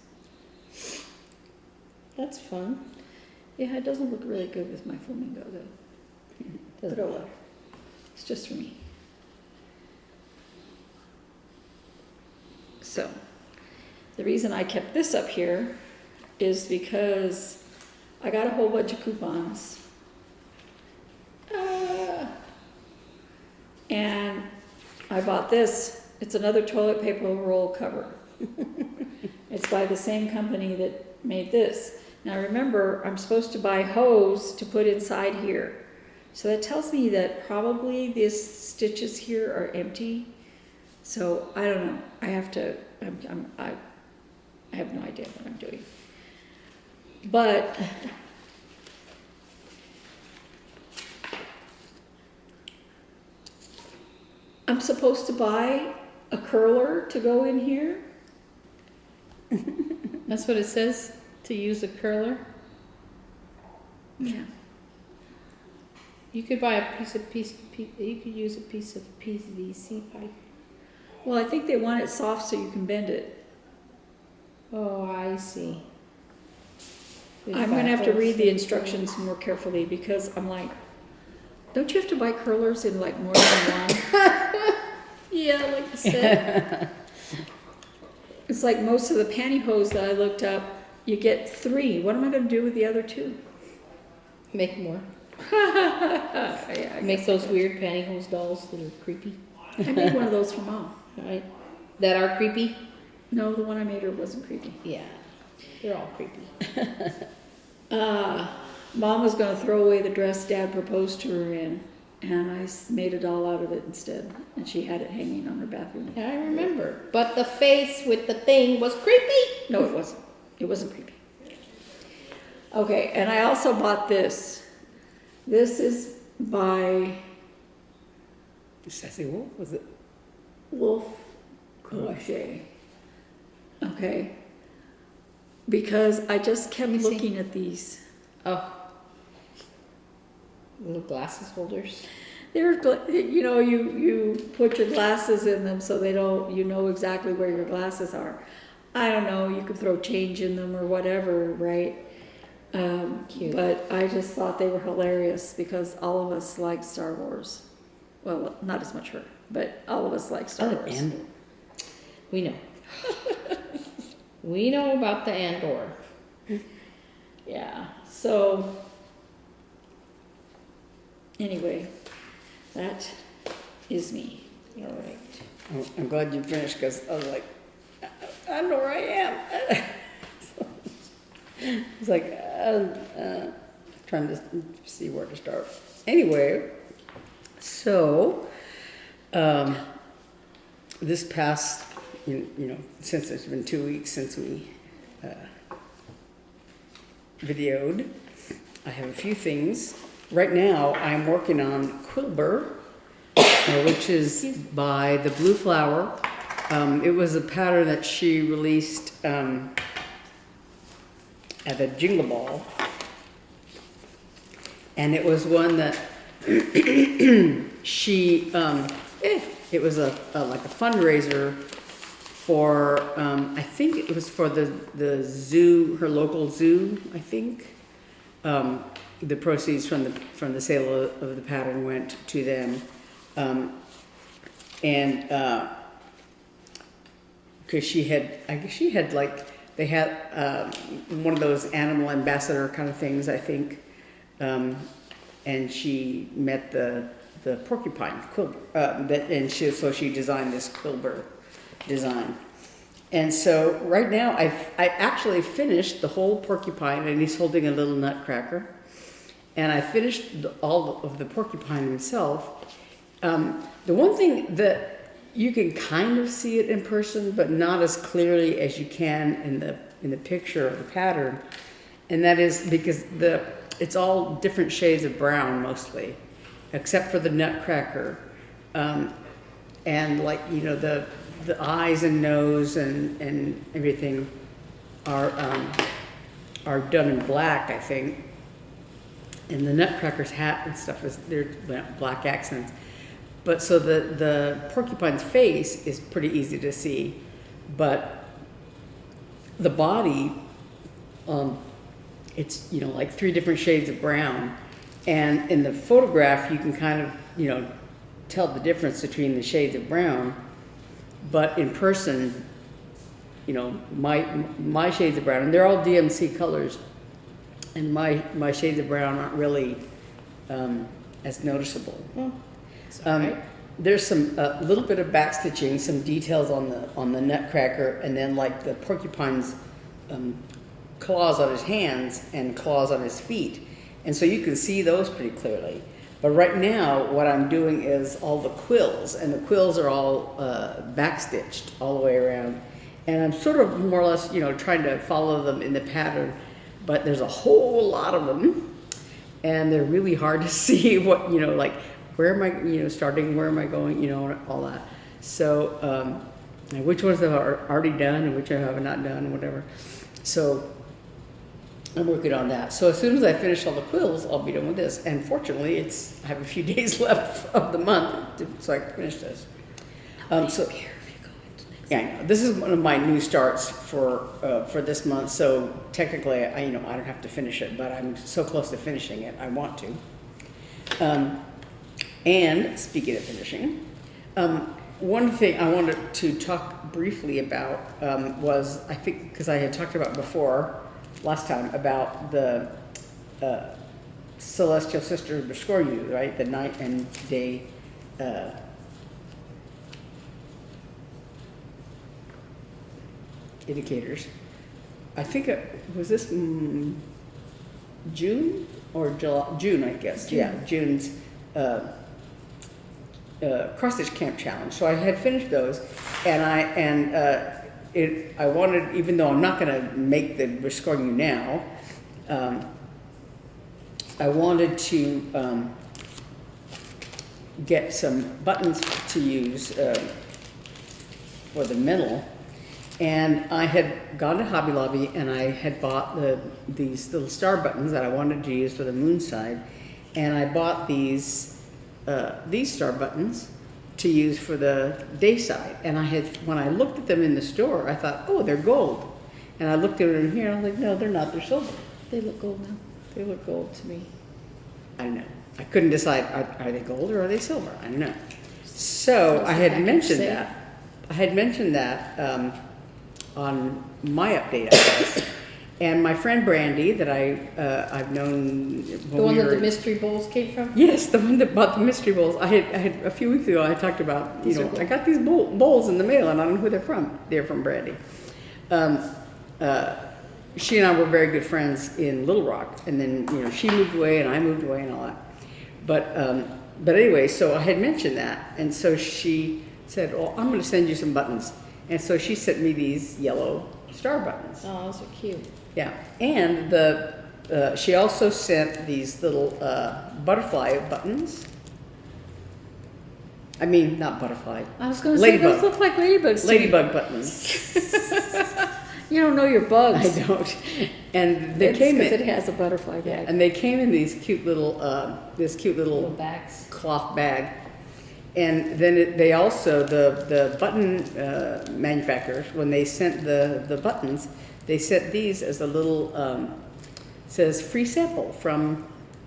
That's fun. Yeah, it doesn't look really good with my flamingo, though. But oh well. It's just for me. So, the reason I kept this up here is because I got a whole bunch of coupons. And I bought this. It's another toilet paper roll cover. It's by the same company that made this. Now remember, I'm supposed to buy hose to put inside here. So that tells me that probably these stitches here are empty. So I don't know. I have to, I have no idea what I'm doing. But I'm supposed to buy a curler to go in here. That's what it says, to use a curler. Yeah. You could buy a you could use a piece of PVC pipe. Well, I think they want it soft so you can bend it. Oh, I see. I'm going to have to read the instructions more carefully because I'm like, Don't you have to buy curlers in like more than one? Yeah, like I said. It's like most of the pantyhose that I looked up, you get 3. What am I gonna do with the other 2? Make more. Yeah, I Make those weird pantyhose dolls that are creepy. made one of those for Mom. Right? That are creepy? No, the one I made her wasn't creepy. Yeah. They're all creepy. Mom was gonna throw away the dress Dad proposed to her in, and I made a doll out of it instead, and she had it hanging on her bathroom. I remember. But the face with the thing was creepy. No, it wasn't. It wasn't creepy. Okay, and I also bought this. This is by Sassy Wolf, was it? Wolf Crochet. Okay. Because I just kept Let me see. looking at these. Oh. Little glasses holders. They're, you know, you put your glasses in them so they don't, you know exactly where your glasses are. I don't know, you could throw change in them or whatever, right? Cute. But I just thought they were hilarious because all of us like Star Wars. Well, not as much her, but all of us like Star Wars. Andor. We know. We know about the Andor. Yeah, so anyway, that is me. All right. Oh, I'm glad you finished because I was like, I know where I am. It's like, trying to see where to start. Anyway, so this past, you know, since it's been 2 weeks since we videoed, I have a few things. Right now, I'm working on Quilber, which is by the Blue Flower. It was a pattern that she released at a Jingle Ball, and it was one that she it was a like a fundraiser for I think it was for the zoo, her local zoo, I think. The proceeds from the sale of the pattern went to them, and because she had like, they had one of those animal ambassador kind of things, I think, and she met the porcupine quilt, and so she designed this Quilber design. And so right now I actually finished the whole porcupine, and he's holding a little nutcracker, and I finished all of the porcupine himself. The one thing that you can kind of see it in person, but not as clearly as you can in the picture of the pattern, and that is because it's all different shades of brown mostly, except for the nutcracker, and like, you know, the eyes and nose and everything are done in black, I think, and the nutcracker's hat and stuff they're black accents. But so the porcupine's face is pretty easy to see, but the body, it's, you know, like 3 different shades of brown, and in the photograph you can kind of, you know, tell the difference between the shades of brown, but in person, you know, my shades of brown, and they're all DMC colors, and my shades of brown aren't really as noticeable. There's some little bit of back stitching, some details on the nutcracker, and then like the porcupine's claws on his hands and claws on his feet, and so you can see those pretty clearly. But right now, what I'm doing is all the quills, and the quills are all back stitched all the way around, and I'm sort of more or less, you know, trying to follow them in the pattern, but there's a whole lot of them, and they're really hard to see what, you know, like, where am I, you know, starting, where am I going, you know, all that. So, which ones have I already done and which I have not done and whatever. So, I'm working on that. So as soon as I finish all the quills, I'll be done with this. And fortunately, I have a few days left of the month so I can finish this. Yeah, I know. This is one of my new starts for this month. So technically, I don't have to finish it, but I'm so close to finishing it. I want to. And speaking of finishing, one thing I wanted to talk briefly about was, I think, because I had talked about before, last time, about the celestial sisters before you, right? The night and day indicators. I think was this June or July? June, I guess. June. Yeah, June's cross stitch camp challenge. So I had finished those, and I wanted, even though I'm not going to make the we're scoring you now, I wanted to get some buttons to use for the middle. And I had gone to Hobby Lobby and I had bought these little star buttons that I wanted to use for the moon side. And I bought these star buttons to use for the day side. And when I looked at them in the store, I thought, oh, they're gold. And I looked at them here and I was like, no, they're not, they're silver. They look gold now. They look gold to me. I don't know. I couldn't decide, are they gold or are they silver? I don't know. So I had mentioned that. I had mentioned that on my update, I guess. And my friend Brandy, that I've known, The one that the mystery bowls came from? yes, the one that bought the mystery bowls. I had a few weeks ago. I talked about I got these bowls in the mail, and I don't know who they're from. They're from Brandy. She and I were very good friends in Little Rock, and then she moved away, and I moved away, and all that. But anyway, so I had mentioned that, and so she said, "Well, I'm going to send you some buttons." And so she sent me these yellow star buttons. Oh, those are cute. Yeah, and she also sent these little butterfly buttons. I mean, not butterfly. I was going to say, those look like ladybugs. Ladybug buttons. You don't know your bugs. I don't. And they came in. Because it has a butterfly bag. And they came in these cute little, Little bags. cloth bag. And then they also, the button manufacturers, when they sent the buttons, they sent these as a little, says free sample from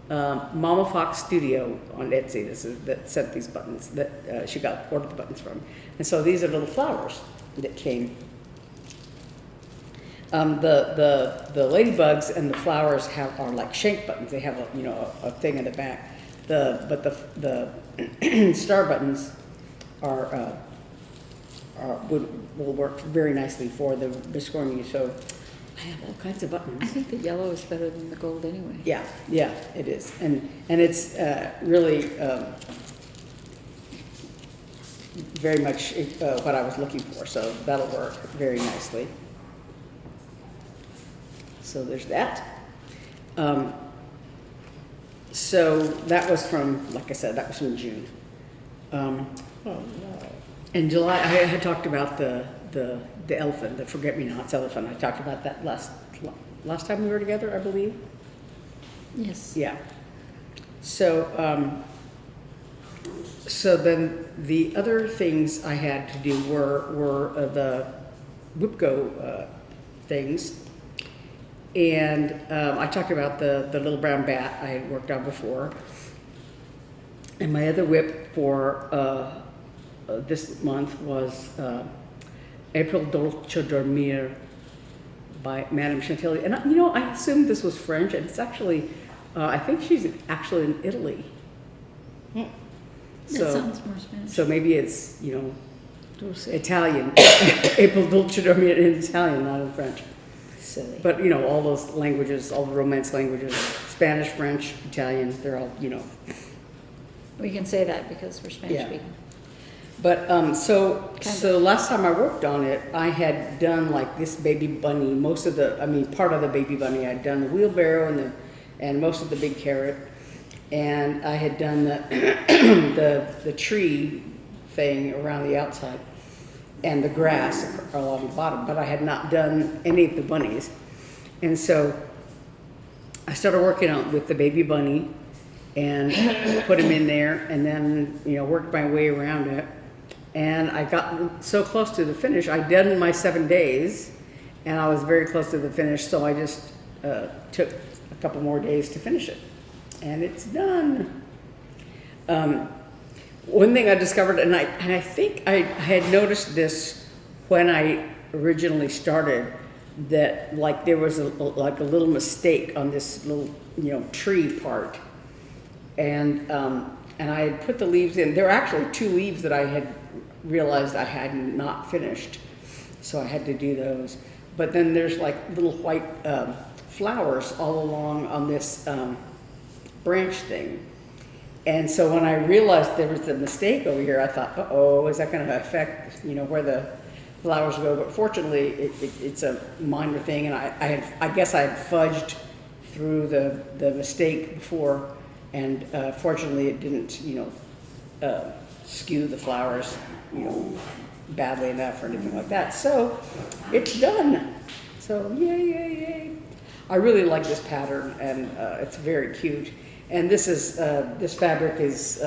Mama Fox Studio on Etsy. That sent these buttons that she ordered the buttons from. And so these are little flowers that came. The ladybugs and the flowers are like shank buttons. They have a thing in the back. But the star buttons will work very nicely for the biscornu. So I have all kinds of buttons. I think the yellow is better than the gold anyway. Yeah, it is, and it's really very much what I was looking for. So that'll work very nicely. So there's that. So that was from, like I said, that was from June. Oh, no. In July, I had talked about the elephant, the forget-me-nots elephant. I talked about that last time we were together, I believe. Yes. Yeah. So then the other things I had to do were the WIP-GO things. And I talked about the little brown bat I had worked on before. And my other WIP for this month was April Dolce Dormir by Madame Chantilly. And I assumed this was French, and it's actually, I think she's actually in Italy. Hmm. That sounds more Spanish. So maybe it's, Dulce. Italian. April Dolce Dormir in Italian, not in French. Silly. But, all those languages, all the Romance languages, Spanish, French, Italian, they're all, We can say that because we're Spanish Yeah. speaking. But, so last time I worked on it, I had done like this baby bunny, part of the baby bunny. I'd done the wheelbarrow and most of the big carrot. And I had done the tree thing around the outside and the grass along the bottom, but I had not done any of the bunnies. And so I started working with the baby bunny and put him in there, and then, worked my way around it. And I got so close to the finish. I'd done my 7 days, and I was very close to the finish, so I just took a couple more days to finish it. And it's done. one thing I discovered, and I think I had noticed this when I originally started, that like there was like a little mistake on this little, you know, tree part, and I had put the leaves in. There were actually 2 leaves that I had realized I had not finished, so I had to do those. But then there's like little white flowers all along on this branch thing. And so when I realized there was a mistake over here, I thought, uh-oh, is that going to affect, you know, where the flowers go? But fortunately, it's a minor thing, and I guess I had fudged through the mistake before, and fortunately it didn't, you know, skew the flowers, you know, badly enough or anything like that. So it's done. So yay, yay, yay. I really like this pattern, and it's very cute. And this is this fabric is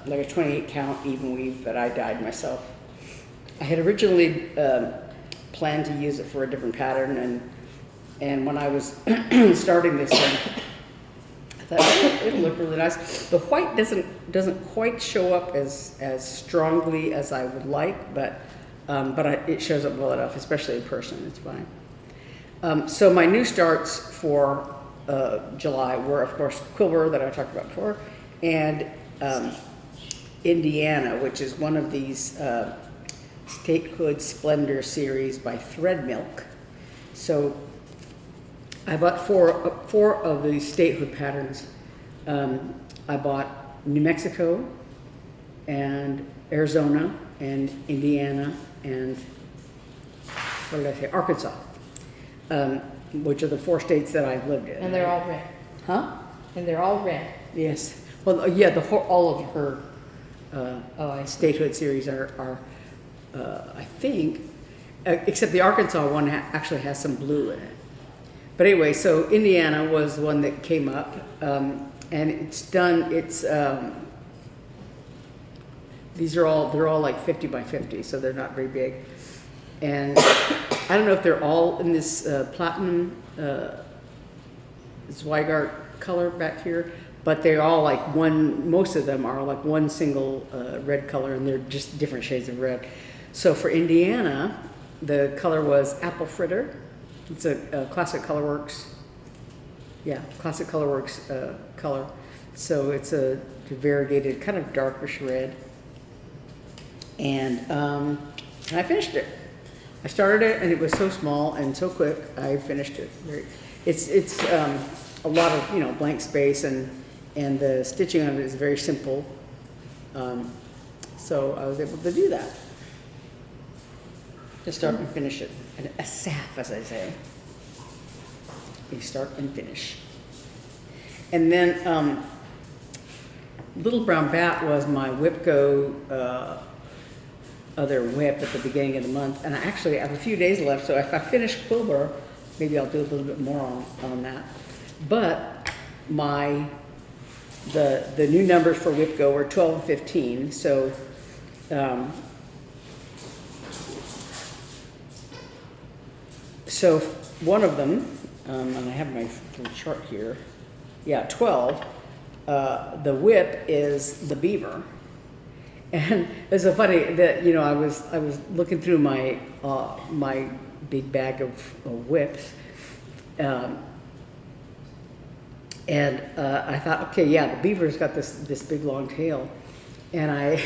like a 28 count even weave that I dyed myself. I had originally planned to use it for a different pattern, and when I was starting this thing, I thought it'll look really nice. The white doesn't quite show up as strongly as I would like, but it shows up well enough, especially in person. It's fine. So my new starts for July were, of course, Quilver that I talked about before, and Indiana, which is one of these Statehood Splendor series by Thread Milk. So I bought four of the Statehood patterns. I bought New Mexico and Arizona and Indiana and, what did I say, Arkansas. Which are the 4 states that I've lived in. And they're all red. Huh? And they're all red. Yes. Well, yeah, all of her statehood series are I think, except the Arkansas one actually has some blue in it. But anyway, so Indiana was the one that came up, and it's done. It's they're all like 50 by 50, so they're not very big. And I don't know if they're all in this platinum Zweigart color back here, but they're all like most of them are like one single red color, and they're just different shades of red. So for Indiana, the color was Apple Fritter. It's a Classic Colorworks, Classic Colorworks color. So it's a variegated, kind of darkish red. And I finished it. I started it, and it was so small and so quick. I finished it. It's a lot of blank space, and the stitching on it is very simple. So I was able to do that. To start and finish it, and a SAF, as I say. You start and finish. And then Little Brown Bat was my WIP-GO other WIP at the beginning of the month, and I actually have a few days left, so if I finish Quilver, maybe I'll do a little bit more on that. But the new numbers for WIP-GO were 12 and 15, so so one of them, and I have my little chart here, 12, the WIP is the beaver. And it's so funny that I was looking through my my big bag of WIPs, and I thought, okay, the beaver's got this big long tail, and I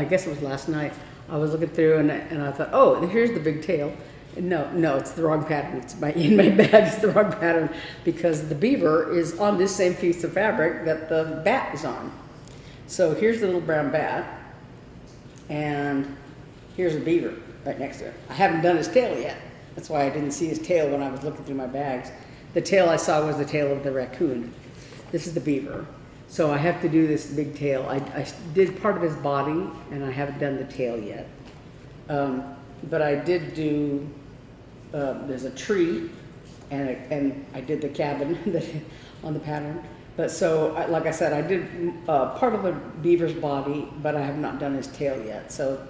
guess it was last night, I was looking through and I thought, oh, here's the big tail. No, it's the wrong pattern. It's in my bag. It's the wrong pattern because the beaver is on this same piece of fabric that the bat is on. So here's the little brown bat, and here's the beaver right next to it. I haven't done his tail yet. That's why I didn't see his tail when I was looking through my bags. The tail I saw was the tail of the raccoon. This is the beaver. So I have to do this big tail. I did part of his body, and I haven't done the tail yet. But I did do, there's a tree, and I did the cabin on the pattern. But so, like I said, I did part of the beaver's body, but I have not done his tail yet. So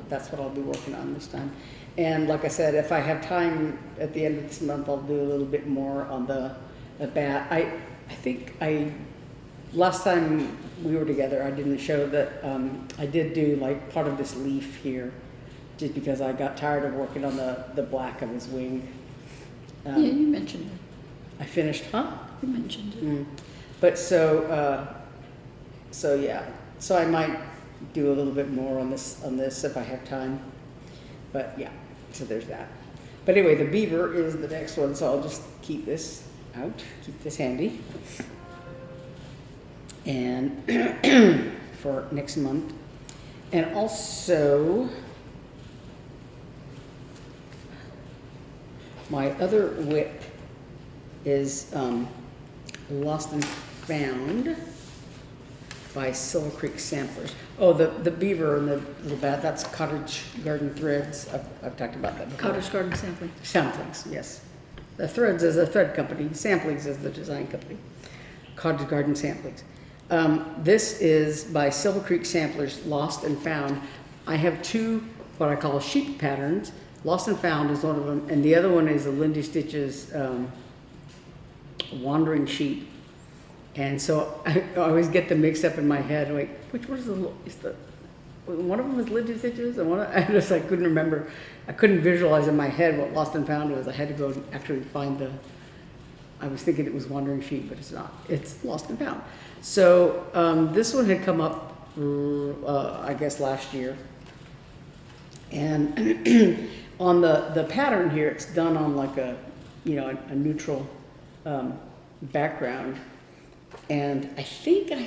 that's what I'll be working on this time. And like I said, if I have time at the end of this month, I'll do a little bit more on the bat. I think I last time we were together, I didn't show that, I did do like part of this leaf here, just because I got tired of working on the black of his wing. Yeah, you mentioned it. I finished, huh? You mentioned it. But so yeah, so I might do a little bit more on this if I have time. But yeah, so there's that. But anyway, the beaver is the next one, so I'll just keep this out, keep this handy. And for next month. And also, my other WIP is Lost and Found by Silver Creek Samplers. Oh, the beaver and the little bat, that's Cottage Garden Threads. I've talked about that before. Cottage Garden Sampling. Samplings, yes. The Threads is a thread company. Samplings is the design company. Cottage Garden Samplings. This is by Silver Creek Samplers, Lost and Found. I have two what I call sheep patterns. Lost and Found is one of them, and the other one is a Lindy Stitch's Wandering Sheep. And so I always get them mixed up in my head. Like, which one is the one of them is Lindy Stitch's, and I couldn't remember. I couldn't visualize in my head what Lost and Found was. I had to go and actually find the. I was thinking it was Wandering Sheep, but it's not. It's Lost and Found. So this one had come up, I guess, last year. And on the pattern here, it's done on like a neutral background. And I think I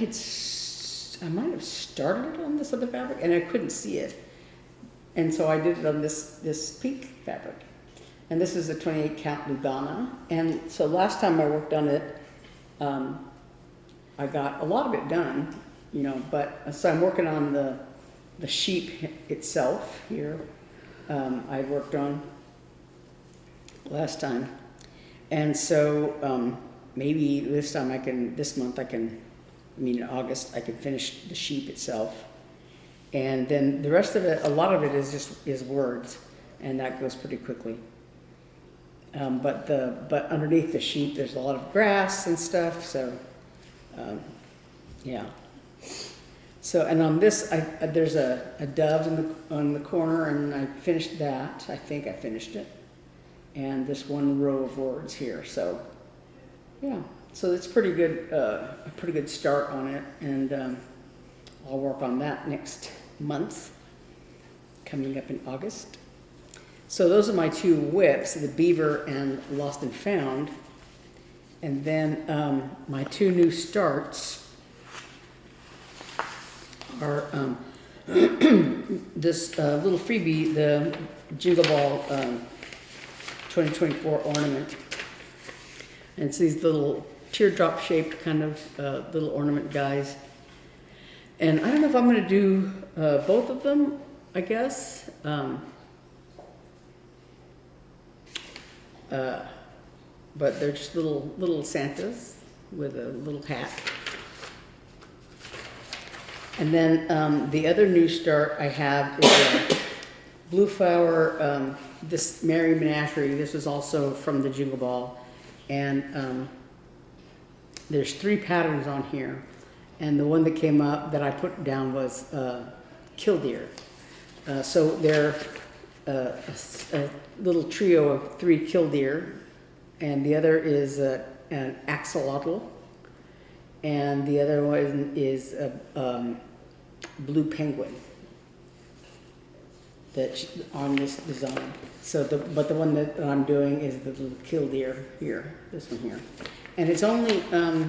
might have started it on this other fabric, and I couldn't see it. And so I did it on this pink fabric. And this is a 28 count Lugana. And so last time I worked on it, I got a lot of it done, but so I'm working on the sheep itself here. I worked on last time. And so maybe this month in August, I can finish the sheep itself. And then the rest of it, a lot of it is words, and that goes pretty quickly. But underneath the sheep, there's a lot of grass and stuff, so yeah. So, and on this, there's a dove on the corner, and I finished that. I think I finished it. And this one row of words here, so yeah. So it's pretty good, a pretty good start on it, and I'll work on that next month, coming up in August. So those are my two WIPs, the Beaver and Lost and Found. And then my two new starts are this little freebie, the Jingle Ball 2024 ornament. And it's these little teardrop shaped kind of little ornament guys. And I don't know if I'm going to do both of them, I guess. But they're just little Santas with a little hat. And then the other new start I have is a Blue Flower, this Merry Menagerie. This is also from the Jingle Ball. And there's 3 patterns on here. And the one that came up that I put down was killdeer. So they're a little trio of 3 killdeer. And the other is an axolotl. And the other one is a blue penguin that's on this design. So but the one that I'm doing is the little killdeer here, this one here. And it's only, I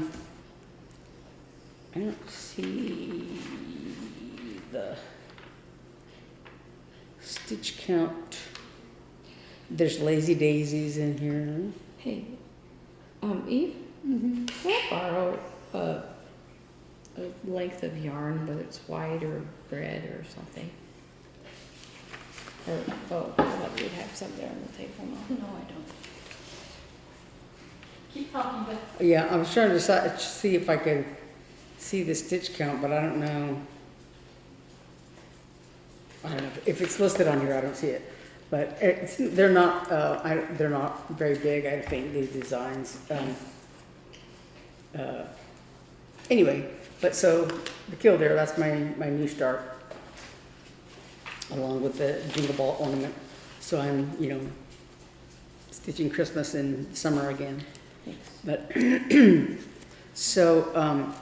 don't see the stitch count. There's lazy daisies in here. Hey, Eve, can I borrow a length of yarn, whether it's white or red or something? Or, I thought you'd have some there on the table. No, I don't. Keep talking, but. Yeah, I was trying to see if I could see the stitch count, but I don't know. I don't know if it's listed on here. I don't see it, but they're not very big. I think these designs. Anyway, but so the Kildare, that's my new start, along with the jingle ball ornament. So I'm, stitching Christmas in summer again. But so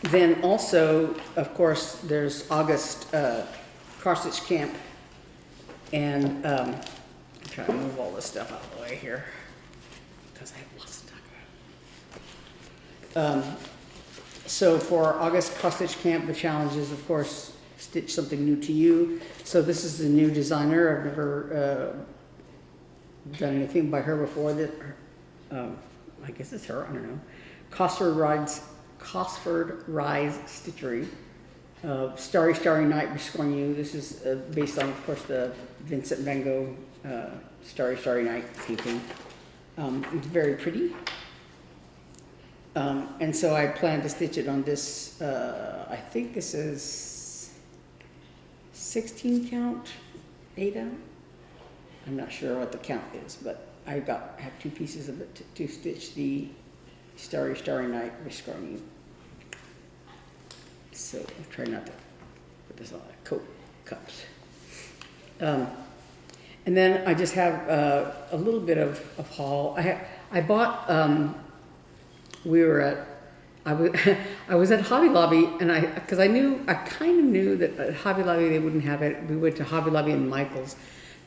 then also, of course, there's August cross-stitch camp, and I'm trying to move all this stuff out of the way here because I have lots to talk about. So for August cross-stitch camp, the challenge is, of course, stitch something new to you. So this is the new designer. I've never done anything by her before. That I guess it's her. I don't know. Cosford Rise Stitchery. Starry Starry Night Restoring You. This is based on, of course, the Vincent van Gogh Starry Starry Night painting. It's very pretty. And so I plan to stitch it on this, I think this is 16 count Ada. I'm not sure what the count is, but I have 2 pieces of it to stitch the Starry Starry Night Restoring You. So I'll try not to put this on a coat cups. And then I just have a little bit of haul. I bought, we were at, I was at Hobby Lobby, and because I kind of knew that at Hobby Lobby they wouldn't have it. We went to Hobby Lobby and Michael's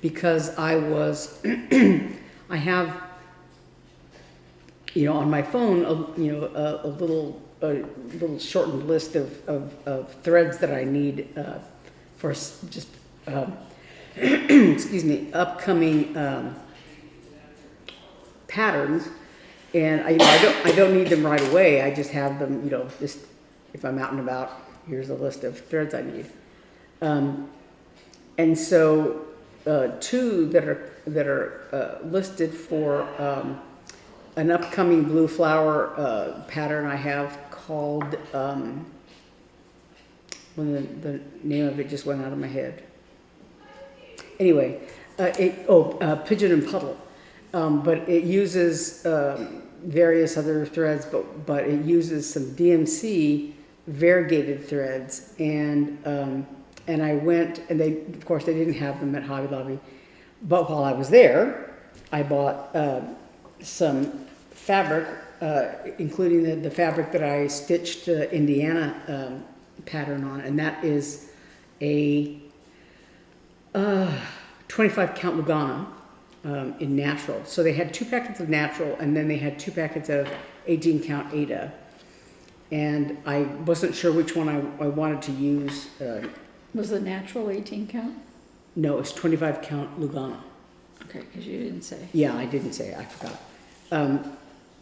because I was, I have, on my phone, a little shortened list of threads that I need for just, excuse me, upcoming patterns. And I don't need them right away. I just have them, just if I'm out and about, here's a list of threads I need. And so 2 that are listed for an upcoming blue flower pattern I have called, the name of it just went out of my head. Anyway, Pigeon and Puddle. But it uses various other threads, but it uses some DMC variegated threads, and I went, and of course they didn't have them at Hobby Lobby, but while I was there, I bought some fabric, including the fabric that I stitched Indiana pattern on, and that is a 25 count Lugana. In natural. So they had 2 packets of natural, and then they had 2 packets of 18 count Ada. And I wasn't sure which one I wanted to use. Was the natural 18 count? No, it's 25 count Lugana. Okay, because you didn't say. Yeah, I didn't say, I forgot.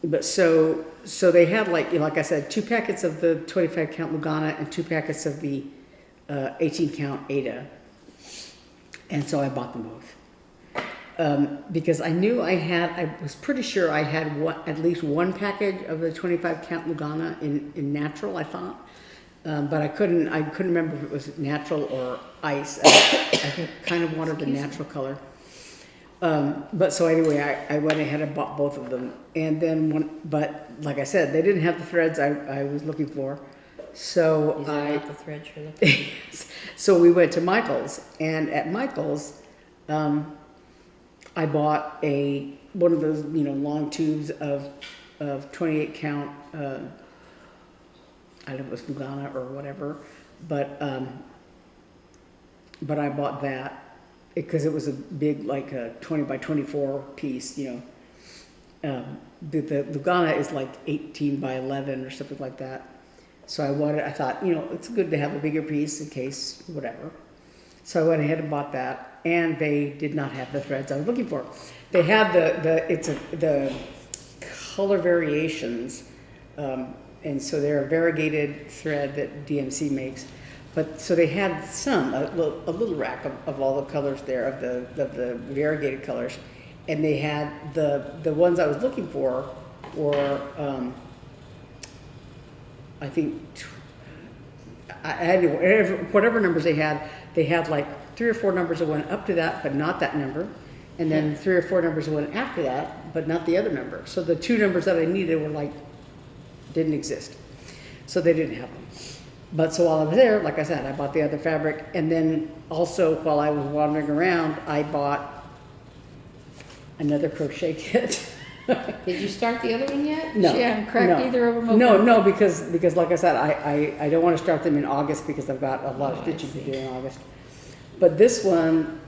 But so they had, like I said, 2 packets of the 25 count Lugana and 2 packets of the 18 count Ada. And so I bought them both. Because I knew I was pretty sure I had at least 1 package of the 25 count Lugana in natural, I thought. But I couldn't remember if it was natural or ice. I kind of wanted the natural color. But so anyway, I went ahead and bought both of them. And then but like I said, they didn't have the threads I was looking for. So These are not the threads you're looking for. So we went to Michael's, and at Michael's, I bought one of those, long tubes of 28 count, I don't know if it was Lugana or whatever, but I bought that because it was a big, like a 20 by 24 piece, The Lugana is like 18 by 11 or something like that. So I thought, it's good to have a bigger piece in case, whatever. So I went ahead and bought that, and they did not have the threads I was looking for. They had the color variations, and so they're a variegated thread that DMC makes. But so they had a little rack of all the colors there, of the variegated colors, and they had the ones I was looking for were I think whatever numbers they had like 3 or 4 numbers that went up to that, but not that number, and then 3 or 4 numbers that went after that, but not the other number. So the 2 numbers that I needed were like didn't exist. So they didn't have them. But so while I was there, like I said, I bought the other fabric, and then also while I was wandering around, I bought another crochet kit. Did you start the other one yet? No. She hadn't cracked no. either of them open? No, because like I said, I don't want to start them in August because I've got a lot of Oh, I stitching to see. do in August. But this one,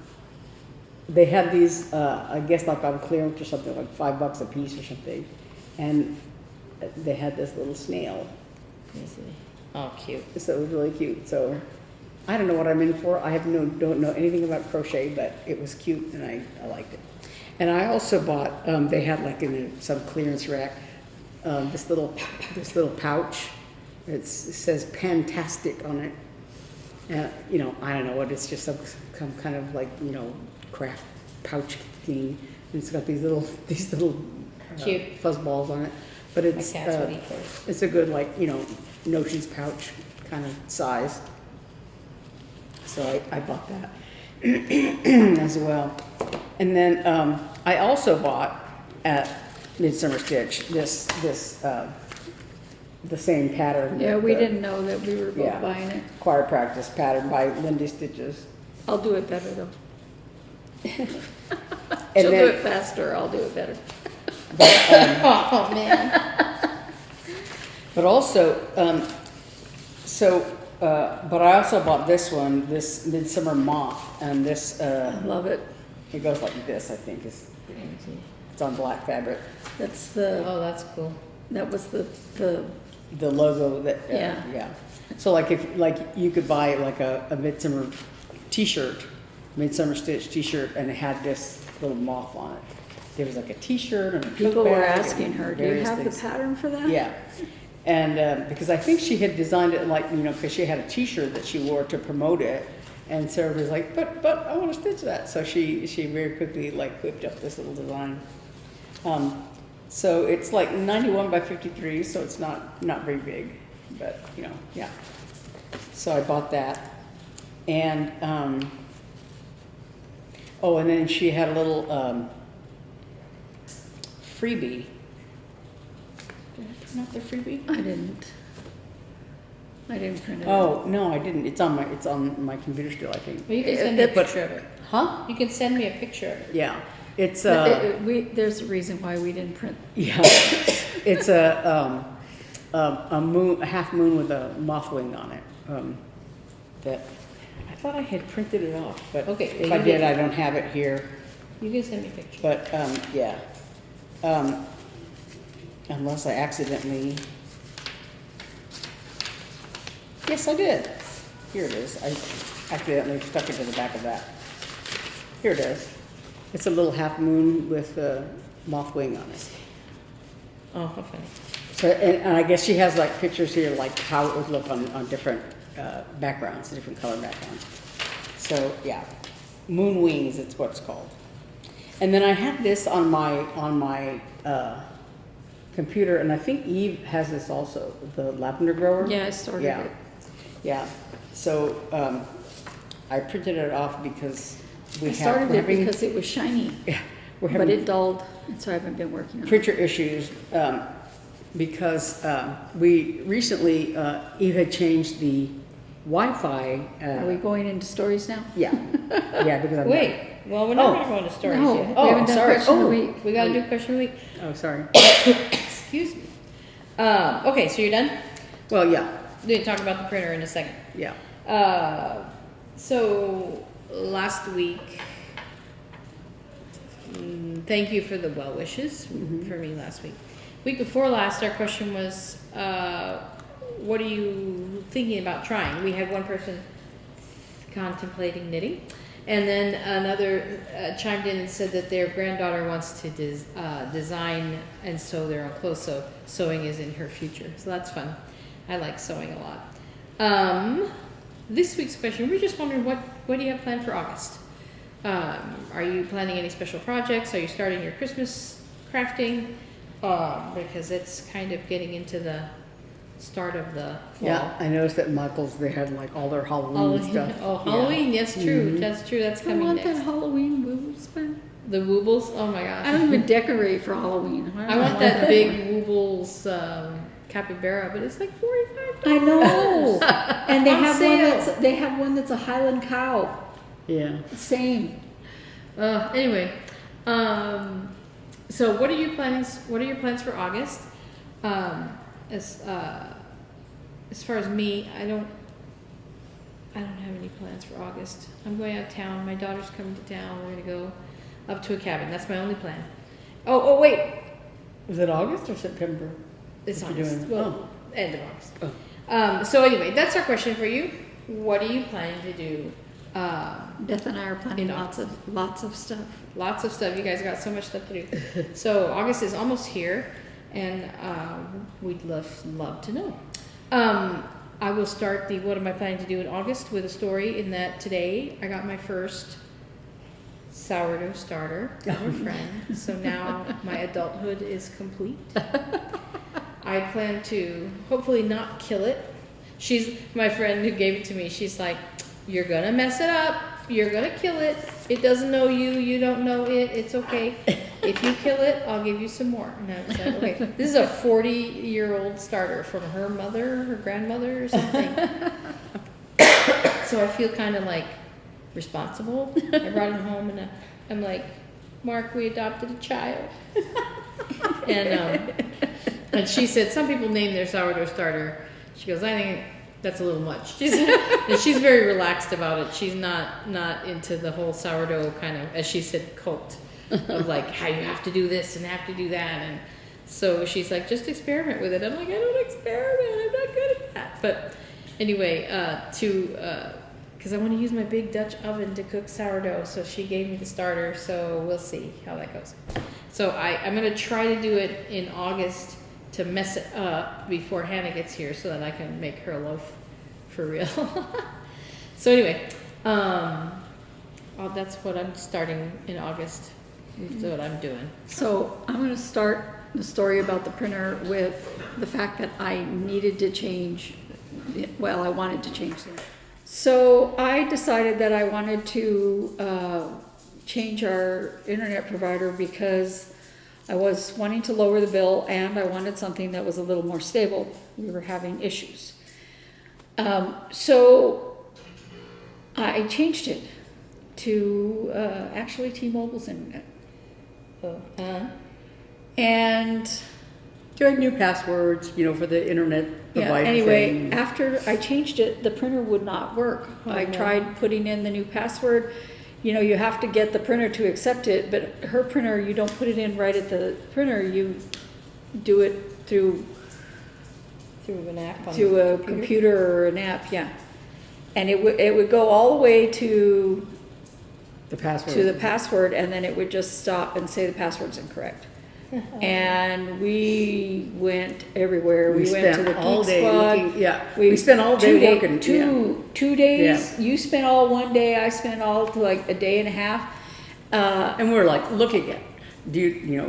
they had these, I guess like on clearance or something, like $5 a piece or something. And they had this little snail. Let me see. Oh, cute. So it was really cute. So I don't know what I'm in for. I don't know anything about crochet, but it was cute and I liked it. And I also bought, they had like in some clearance rack, this little pouch. It says "Pantastic" on it. You know, I don't know what, it's just some kind of like, you know, craft pouch thing. And it's got these little Cute. fuzz balls on it. But it's, My cats would eat those. it's a good, like, you know, notions pouch kind of size. So I bought that as well. And then I also bought at Midsummer Stitch the same pattern. Yeah, we the didn't know that we were both Yeah. buying it. choir practice pattern by Lindy Stitches. I'll do it better though. And She'll do then- it faster, I'll do it better. Oh, man. But also, but I also bought this one, this Midsummer Moth, and this, I love it. it goes like this, I think, it's on black fabric. That's the, Oh, that's cool. that was the, The logo that, Yeah. yeah. So like you could buy like a Midsummer t-shirt, Midsummer Stitch t-shirt, and it had this little moth on it. There was like a t-shirt and a tote people were bag asking and her, do you various have the things. pattern for that? Yeah, and because I think she had designed it like, you know, because she had a T-shirt that she wore to promote it, and Sarah was like, but I want to stitch that. So she very quickly like whipped up this little design. So it's like 91 by 53, so it's not very big, but you know, yeah. So I bought that, and oh, and then she had a little freebie. Did I print out the freebie? I didn't print it. Oh, no, I didn't. It's on my computer still, I think. Well, you can send me a But- picture of it. Huh? You can send me a picture of it. Yeah. It's There's a reason why we didn't print. yeah. It's a moon, a half moon with a moth wing on it. That I thought I had printed it off, but Okay, if you I did, did. I don't have it here. You can send me a picture. But yeah. Unless I accidentally. Yes, I did. Here it is. I accidentally stuck it to the back of that. Here it is. It's a little half moon with a moth wing on it. Oh, how funny. So, and I guess she has like pictures here, like how it would look on different backgrounds, different color backgrounds. So yeah, moon wings, it's what it's called. And then I have this on my computer, and I think Eve has this also, the lavender grower. Yeah, I started Yeah. it. Yeah. So I printed it off because I started we're it having, because it was shiny, yeah, we're but having it dulled, and so I haven't been working on it. printer issues because we recently Eve had changed the Wi-Fi. Are we going into stories now? Yeah, yeah. Because I'm Wait, well, we're not Oh. going to go into stories No, yet. we Oh, haven't done sorry. question of the Oh. week. We got to do question of the week. Oh, sorry. Excuse me. Okay, so you're done? Well, yeah, We're going to talk about the printer in a second. yeah. So last week, thank you for the well wishes for me last week. Week before last, our question was, what are you thinking about trying? We had one person contemplating knitting, and then another chimed in and said that their granddaughter wants to design and sew their own clothes, so sewing is in her future. So that's fun. I like sewing a lot. This week's question, we're just wondering what do you have planned for August? Are you planning any special projects? Are you starting your Christmas crafting? Because it's kind of getting into the start of the fall. Yeah, I noticed that Michael's, they had like all their Halloween stuff. Oh, Yeah. Halloween, yes, true. Mhm. That's true. That's I coming want next. that Halloween woobles back. The woobles, oh my gosh. I don't even decorate for Halloween. I want that big Kohl's capybara, but it's like $45. I know. And they On have sale. one that's a Highland cow. Yeah. Same. Anyway, so what are your plans? What are your plans for August? As far as me, I don't have any plans for August. I'm going out of town. My daughter's coming to town. We're gonna go up to a cabin. That's my only plan. Oh wait, Was it August or September? it's What you August. doing? Well, end of August. Oh. So anyway, that's our question for you. What are you planning to do? Beth and I are planning You know. lots of stuff. Lots of stuff. You guys got so much stuff to do. So August is almost here, and we'd love to know. I will start the what am I planning to do in August with a story in that today I got my first sourdough starter from a friend. So now my adulthood is complete. I plan to hopefully not kill it. She's my friend who gave it to me. She's like, you're gonna mess it up. You're gonna kill it. It doesn't know you. You don't know it. It's okay. If you kill it, I'll give you some more. And I was like, okay. This is a 40-year-old starter from her mother, her grandmother, or something. So I feel kind of like responsible. I brought it home, and I'm like, Mark, we adopted a child. And she said some people name their sourdough starter. She goes, I think that's a little much. She's very relaxed about it. She's not into the whole sourdough kind of, as she said, cult of like how you have to do this and have to do that. And so she's like, just experiment with it. I'm like, I don't experiment. I'm not good at that. But anyway, because I want to use my big Dutch oven to cook sourdough. So she gave me the starter. So we'll see how that goes. So I'm going to try to do it in August to mess it up before Hannah gets here so that I can make her a loaf for real. So anyway, that's what I'm starting in August. That's what I'm doing. So I'm going to start the story about the printer with the fact that I needed to change, well, I wanted to change things. So I decided that I wanted to change our internet provider because I was wanting to lower the bill and I wanted something that was a little more stable. We were having issues. So I changed it to actually T-Mobile's internet. And Do you have new passwords, for the internet provider anyway, thing? after I changed it, the printer would not work. I tried putting in the new password. You have to get the printer to accept it, but her printer, you don't put it in right at the printer. You do it through Through an app on to a computer or an app, yeah. And it would go all the way to The password. the password, and then it would just stop and say the password's incorrect. And we went everywhere. We went to the all Geek day Squad. looking. Yeah, we spent all day working. Two days. You spent all one day. I spent all like a day and a half. And we're like looking at. Do you?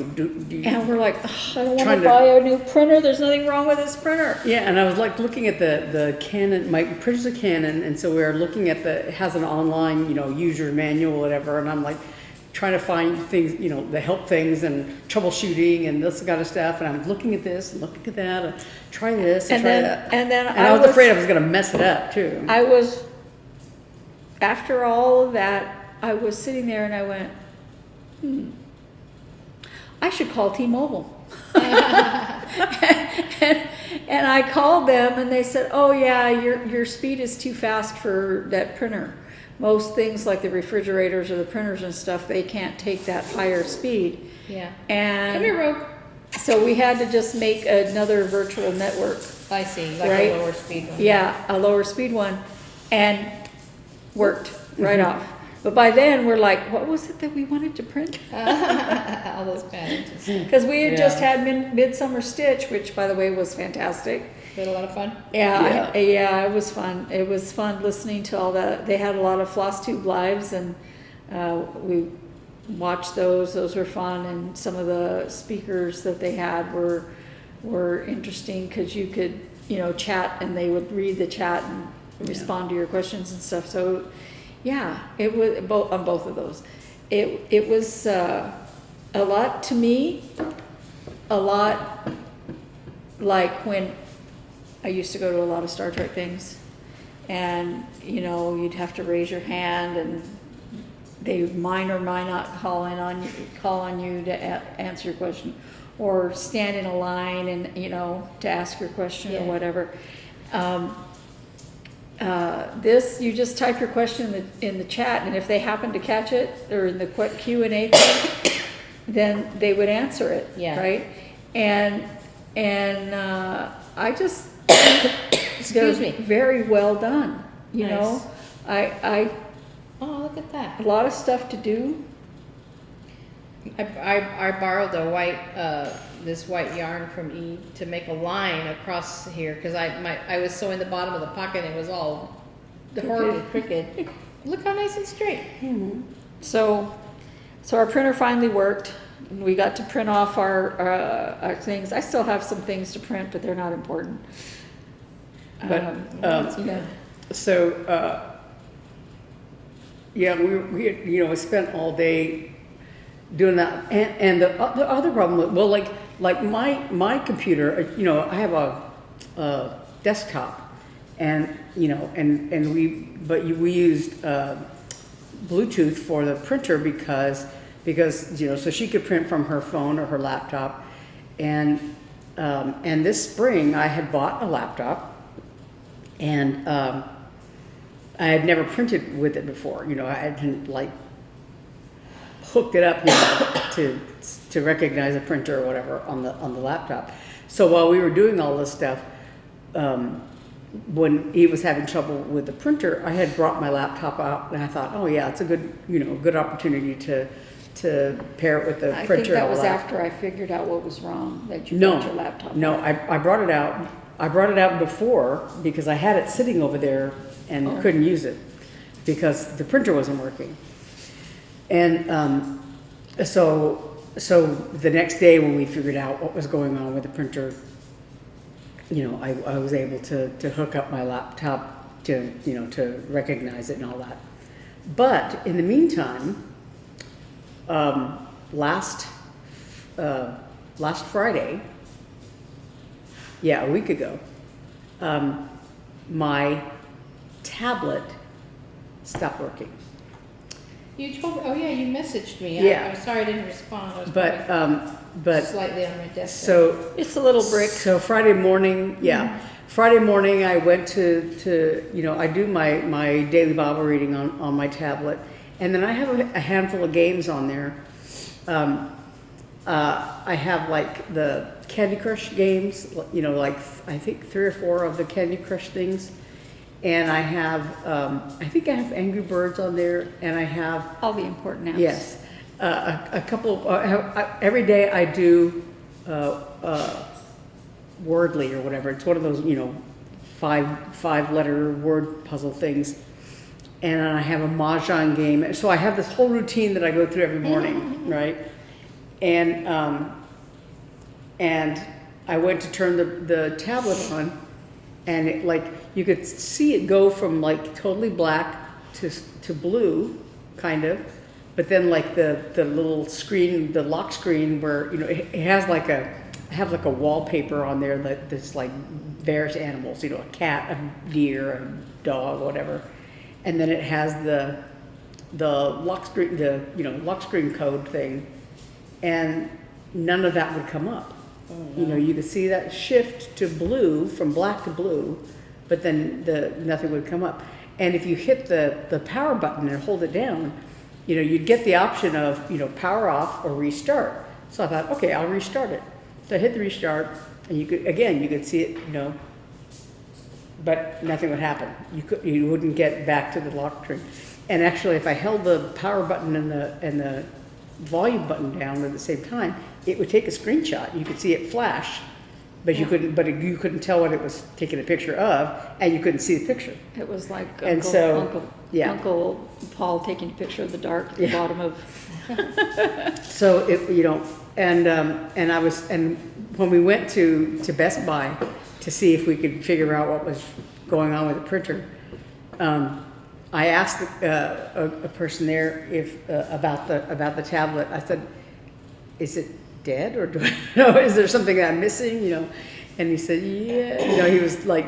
And we're like, "Ugh, I don't want Trying to to- buy a new printer. There's nothing wrong with this printer. Yeah, and I was like looking at the Canon. My printer's a Canon, and so we were looking at it has an online, user manual, whatever. And I'm like trying to find things, the help things and troubleshooting and this kind of stuff. And I'm looking at this and looking at that. And try this and try that. And then I was afraid I was going to mess it up too. After all of that, I was sitting there and I went, I should call T-Mobile. and I called them and they said, oh yeah, your speed is too fast for that printer. Most things like the refrigerators or the printers and stuff, they can't take that higher speed. Yeah. And Come here, Rogue. so we had to just make another virtual network. I see, like Right? a lower speed one. Yeah, a lower speed one, and worked right off. But by then, we're like, what was it that we wanted to print? All those patterns. Because we had just Yeah. had Midsummer Stitch, which, by the way, was fantastic. Had a lot of fun. Yeah, it was fun. It was fun listening to all that. They had a lot of Flosstube lives, and we watched those. Those were fun, and some of the speakers that they had were interesting because you could, chat, and they would read the chat and respond to your questions and stuff. So, yeah, it was on both of those. It was a lot to me, a lot like when I used to go to a lot of Star Trek things, and you know, you'd have to raise your hand, and they might or might not call on you to answer your question, or stand in a line and, you know, to ask your question Yeah. or whatever. This, you just type your question in the chat, and if they happen to catch it, or in the Q&A thing, then they would answer it, Yeah. right? And I just Excuse they're me. very well done, you Nice. know? I Oh, look at that. a lot of stuff to do. I borrowed a this white yarn from E to make a line across here because I was sewing the bottom of the pocket and it was all horribly crooked. Look how nice and straight. So our printer finally worked. We got to print off our things. I still have some things to print, but they're not important. But, yeah. So, yeah, we you know, we spent all day doing that. And the other problem, well, like my computer, you know, I have a desktop, and you know, and we used Bluetooth for the printer because you know, so she could print from her phone or her laptop, and this spring I had bought a laptop, and I had never printed with it before. You know, I hadn't like hooked it up, you know, to recognize a printer or whatever on the laptop. So while we were doing all this stuff, when he was having trouble with the printer, I had brought my laptop out, and I thought, oh yeah, it's a good opportunity to pair it with the I printer. think that and all was after I figured out what was wrong, that you No, got your laptop. no, I brought it out. I brought it out before because I had it sitting over there and couldn't use it because the printer wasn't working. And so the next day when we figured out what was going on with the printer, you know, I was able to hook up my laptop to, you know, to recognize it and all that. But in the meantime, last Friday, yeah, a week ago, my tablet stopped working. You told me, oh yeah, you messaged me. Yeah. I'm sorry I didn't respond. I was But probably slightly on my desk. so It's a little brick. So Friday morning, yeah, Friday morning I went to you know, I do my daily Bible reading on my tablet, and then I have a handful of games on there. I have like the Candy Crush games, you know, like I think 3 or 4 of the Candy Crush things, and I have I think I have Angry Birds on there, and I have All the important apps. yes a couple. Every day I do Wordly or whatever. It's one of those, you know, five letter word puzzle things. And I have a Mahjong game. So I have this whole routine that I go through every morning, right? And I went to turn the tablet on, and it, like, you could see it go from like totally black to blue, kind of. But then like the little screen, the lock screen, where, you know, it has like I have like a wallpaper on there that's like various animals, you know, a cat, a deer, a dog, whatever. And then it has the lock screen, lock screen code thing, and none of that would come up. Oh, no. You know, you could see that shift to blue, from black to blue, but then nothing would come up. And if you hit the power button and hold it down, you know, you'd get the option of, you know, power off or restart. So I thought, okay, I'll restart it. So I hit the restart, and you could see it, you know, but nothing would happen. You wouldn't get back to the lock screen. And actually, if I held the power button and the volume button down at the same time, it would take a screenshot. You could see it flash, but you couldn't tell what it was taking a picture of, and you couldn't see the picture. It was like Uncle Paul taking a picture of the dark at the bottom of. So and when we went to Best Buy to see if we could figure out what was going on with the printer, I asked a person there about the tablet. I said, "Is it dead, or do I know? Is there something that I'm missing?" You know, And he said, yeah, you know, he was like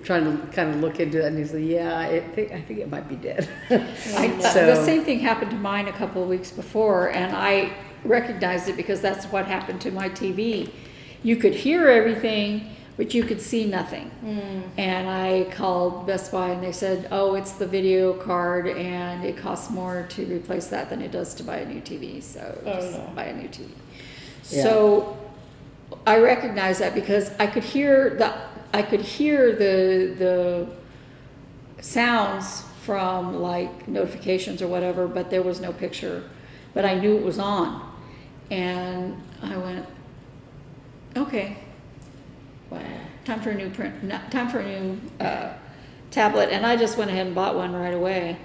trying to kind of look into it, and he said, yeah, I think it might be dead. The same thing happened to mine a couple of weeks before, and I recognized it because that's what happened to my TV. You could hear everything, but you could see nothing. And I called Best Buy, and they said, oh, it's the video card, and it costs more to replace that than it does to buy a new TV. So just buy a new TV. Yeah. So I recognized that because I could hear the sounds from like notifications or whatever, but there was no picture. But I knew it was on, and I went, okay, Wow. time for a new tablet, and I just went ahead and bought one right away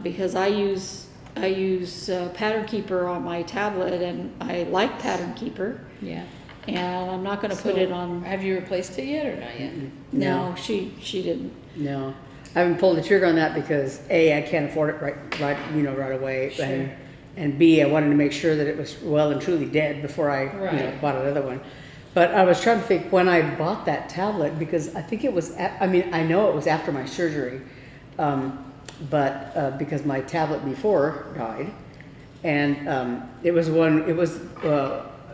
because I use Pattern Keeper on my tablet, and I like Pattern Keeper. Yeah. And I'm not going to put it on. Have you replaced it yet or not yet? No, she didn't. No, I haven't pulled the trigger on that because A, I can't afford it right away, Sure. and B, I wanted to make sure that it was well and truly dead before I bought another one. But I was trying to think when I bought that tablet, because I think it was, I know it was after my surgery, but because my tablet before died, and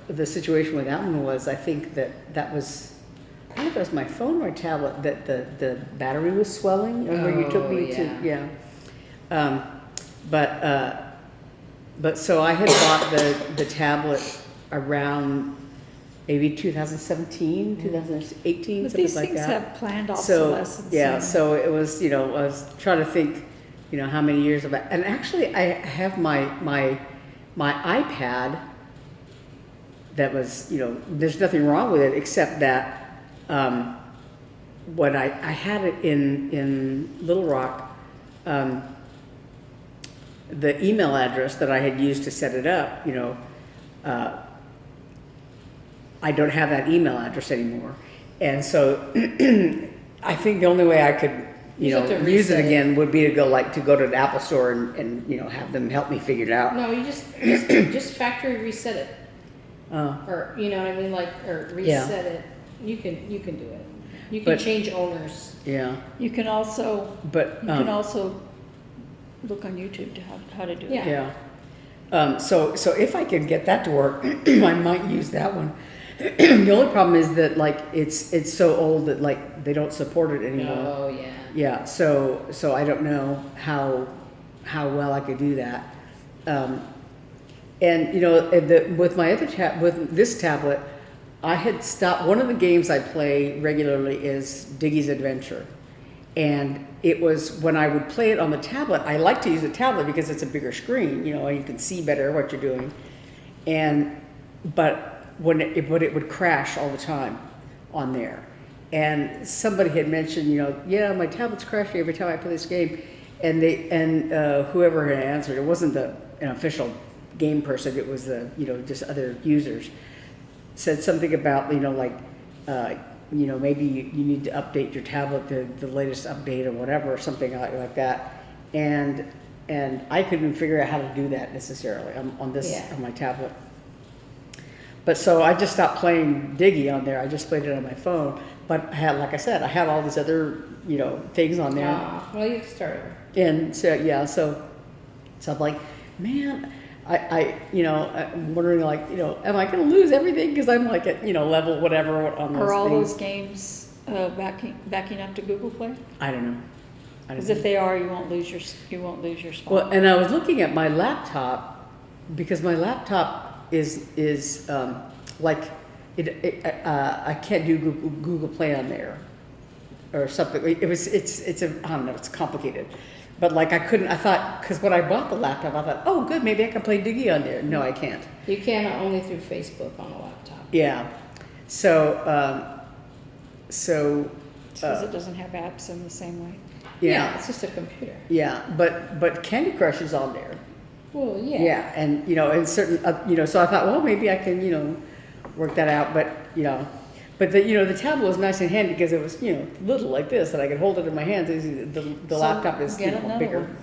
the situation with that one was, I think that was, I don't know if it was my phone or my tablet, that the battery was swelling. Remember you took me to, but so I had bought the tablet around maybe 2017, 2018, But something these like things that. have planned So, obsolescence. yeah, so it was, I was trying to think, how many years of that. And actually I have my iPad that was, there's nothing wrong with it except that when I had it in Little Rock, the email address that I had used to set it up, I don't have that email address anymore. And so I think the only way I could, use it again would be to go to the Apple store and have them help me figure it out. No, you just factory reset it. Uh, Or, you know what I mean, or reset it. You can do it. You can change owners. yeah, You can also but look on YouTube to how to do it. Yeah. yeah. So if I can get that to work, I might use that one. The only problem is that it's so old that they don't support it anymore. Oh, yeah. Yeah, so I don't know how well I could do that. And with my other with this tablet, I had stopped. One of the games I play regularly is Diggy's Adventure, and it was when I would play it on the tablet. I like to use the tablet because it's a bigger screen, and you can see better what you're doing. But it would crash all the time on there. And somebody had mentioned, yeah, my tablet's crashing every time I play this game, and whoever had answered, it wasn't an official game person, it was just other users, said something about maybe you need to update your tablet to the latest update or whatever, or something like that, and I couldn't figure out how to do that necessarily on my tablet. But so I just stopped playing Diggy on there. I just played it on my phone. But like I said, I had all these other things on there. Well, you can start over. And so so I'm like, man, I'm wondering am I going to lose everything because I'm at level whatever on those Are all things. those games backing up to Google Play? I don't know. Because if they are, you won't lose your spot. Well, and I was looking at my laptop because my laptop is I can't do Google Play on there or something. I don't know, it's complicated. But I couldn't, I thought, because when I bought the laptop, I thought, oh good, maybe I can play Diggy on there. No, I can't. You can only through Facebook on a laptop. Yeah. So, Because it doesn't have apps in the same way. yeah. It's just a computer. Yeah, but Candy Crush is on there. Well, yeah. Yeah, and and certain so I thought, well, maybe I can work that out, but the tablet was nice and handy because it was little like this that I could hold it in my hands. The laptop is get another bigger. one.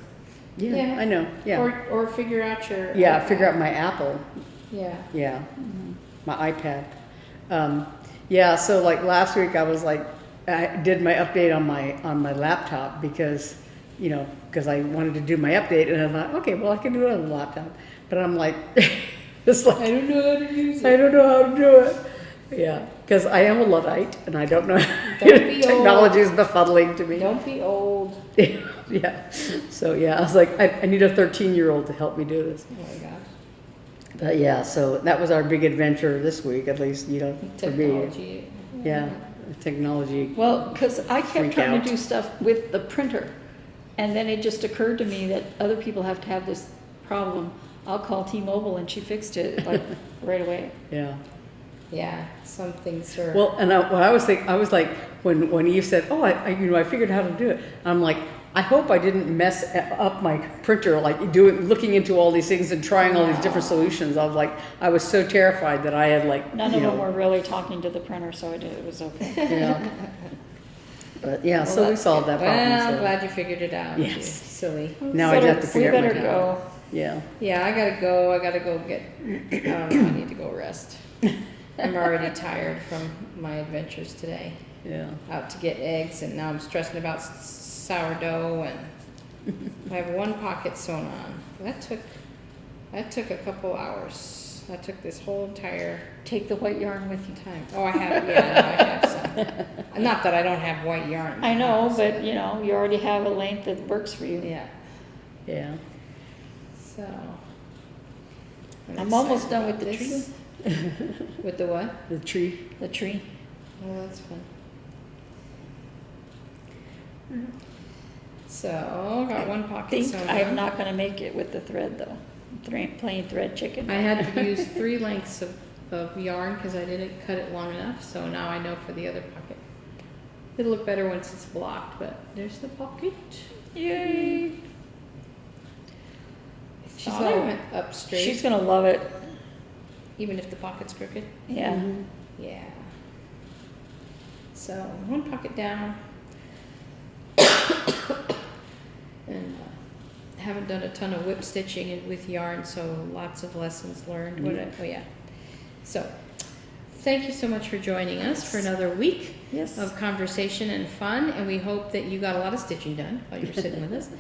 Yeah, I know. Yeah, Or figure out your. figure out my Apple. Yeah. Yeah, my iPad. Yeah, so like last week I was like, I did my update on my laptop because, because I wanted to do my update and I thought, okay, well I can do it on the laptop. But I'm like, it's like, I don't know how to use I it. don't know how to do it. Yeah, because I am a Luddite and I don't know. Don't be Technology is befuddling to me. Don't be old. Yeah. So yeah, I was like, I need a 13-year-old to help me do this. Oh my gosh. But yeah, so that was our big adventure this week, at least, for me. Technology. Yeah, technology. Well, because I kept Freak trying out. to do stuff with the printer, and then it just occurred to me that other people have to have this problem. I'll call T-Mobile, and she fixed it like right away. Yeah. Yeah, some things are. Well, and what I was thinking, I was like, when Eve said, "Oh, I figured how to do it," I'm like, I hope I didn't mess up my printer, like looking into all these things and trying all these different solutions. I was like, I was so terrified that I had like, None of them were really talking to the printer, so it was okay. Yeah. But yeah, Well, so we that's solved good. that problem. Well, I'm so. glad you figured it out. Yes. You silly. Now I have to figure We out my better go. Yeah. Yeah, I gotta go. I gotta go get. I need to go rest. I'm already tired from my adventures today. Yeah. Out to get eggs, and now I'm stressing about sourdough, and I have one pocket sewn on. That took a couple hours. That took this whole entire Take the white yarn with you. time. Oh, I have. Yeah, no, I have some. Not that I don't have white yarn. I know, but you already have a length that works for you. Yeah. Yeah. So. I'm almost excited done about with the this. With the what? The tree. The tree. Oh, that's fun. So, got one I pocket think sewn I'm on. not going to make it with the thread though. Plain thread chicken. I had to use 3 lengths of yarn because I didn't cut it long enough, so now I know for the other pocket. It'll look better once it's blocked, but there's the pocket. Yay! She's I went up straight, She's going to love it. even if the pocket's crooked. Yeah. Yeah. So, one pocket down. And haven't done a ton of whip stitching with yarn, so lots of lessons learned. Oh yeah. So, thank you so much for joining us for another week Yes. of conversation and fun, and we hope that you got a lot of stitching done while you're sitting with us.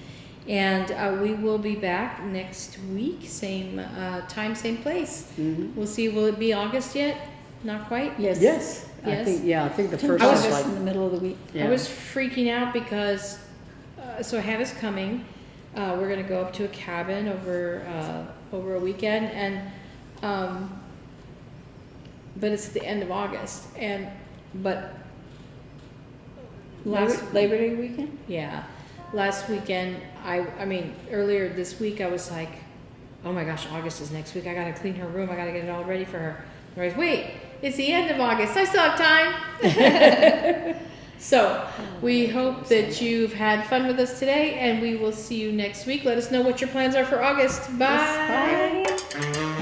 And we will be back next week, same time, same place. Mm-hmm. We'll see, will it be August yet? Not quite? Yes. Yes. Yes. I think the It's in first August is in like, the middle of the week. yeah. I was freaking out because, so Hannah's coming. We're gonna go up to a cabin over a weekend, and but it's at the end of August, but Labor Day weekend? yeah, last weekend I mean earlier this week I was like, oh my gosh, August is next week. I gotta clean her room. I gotta get it all ready for her. And I was, wait, it's the end of August. I still have time. So we hope that you've had fun with us today, and we will see you next week. Let us know what your plans are for August. Bye. Yes, bye.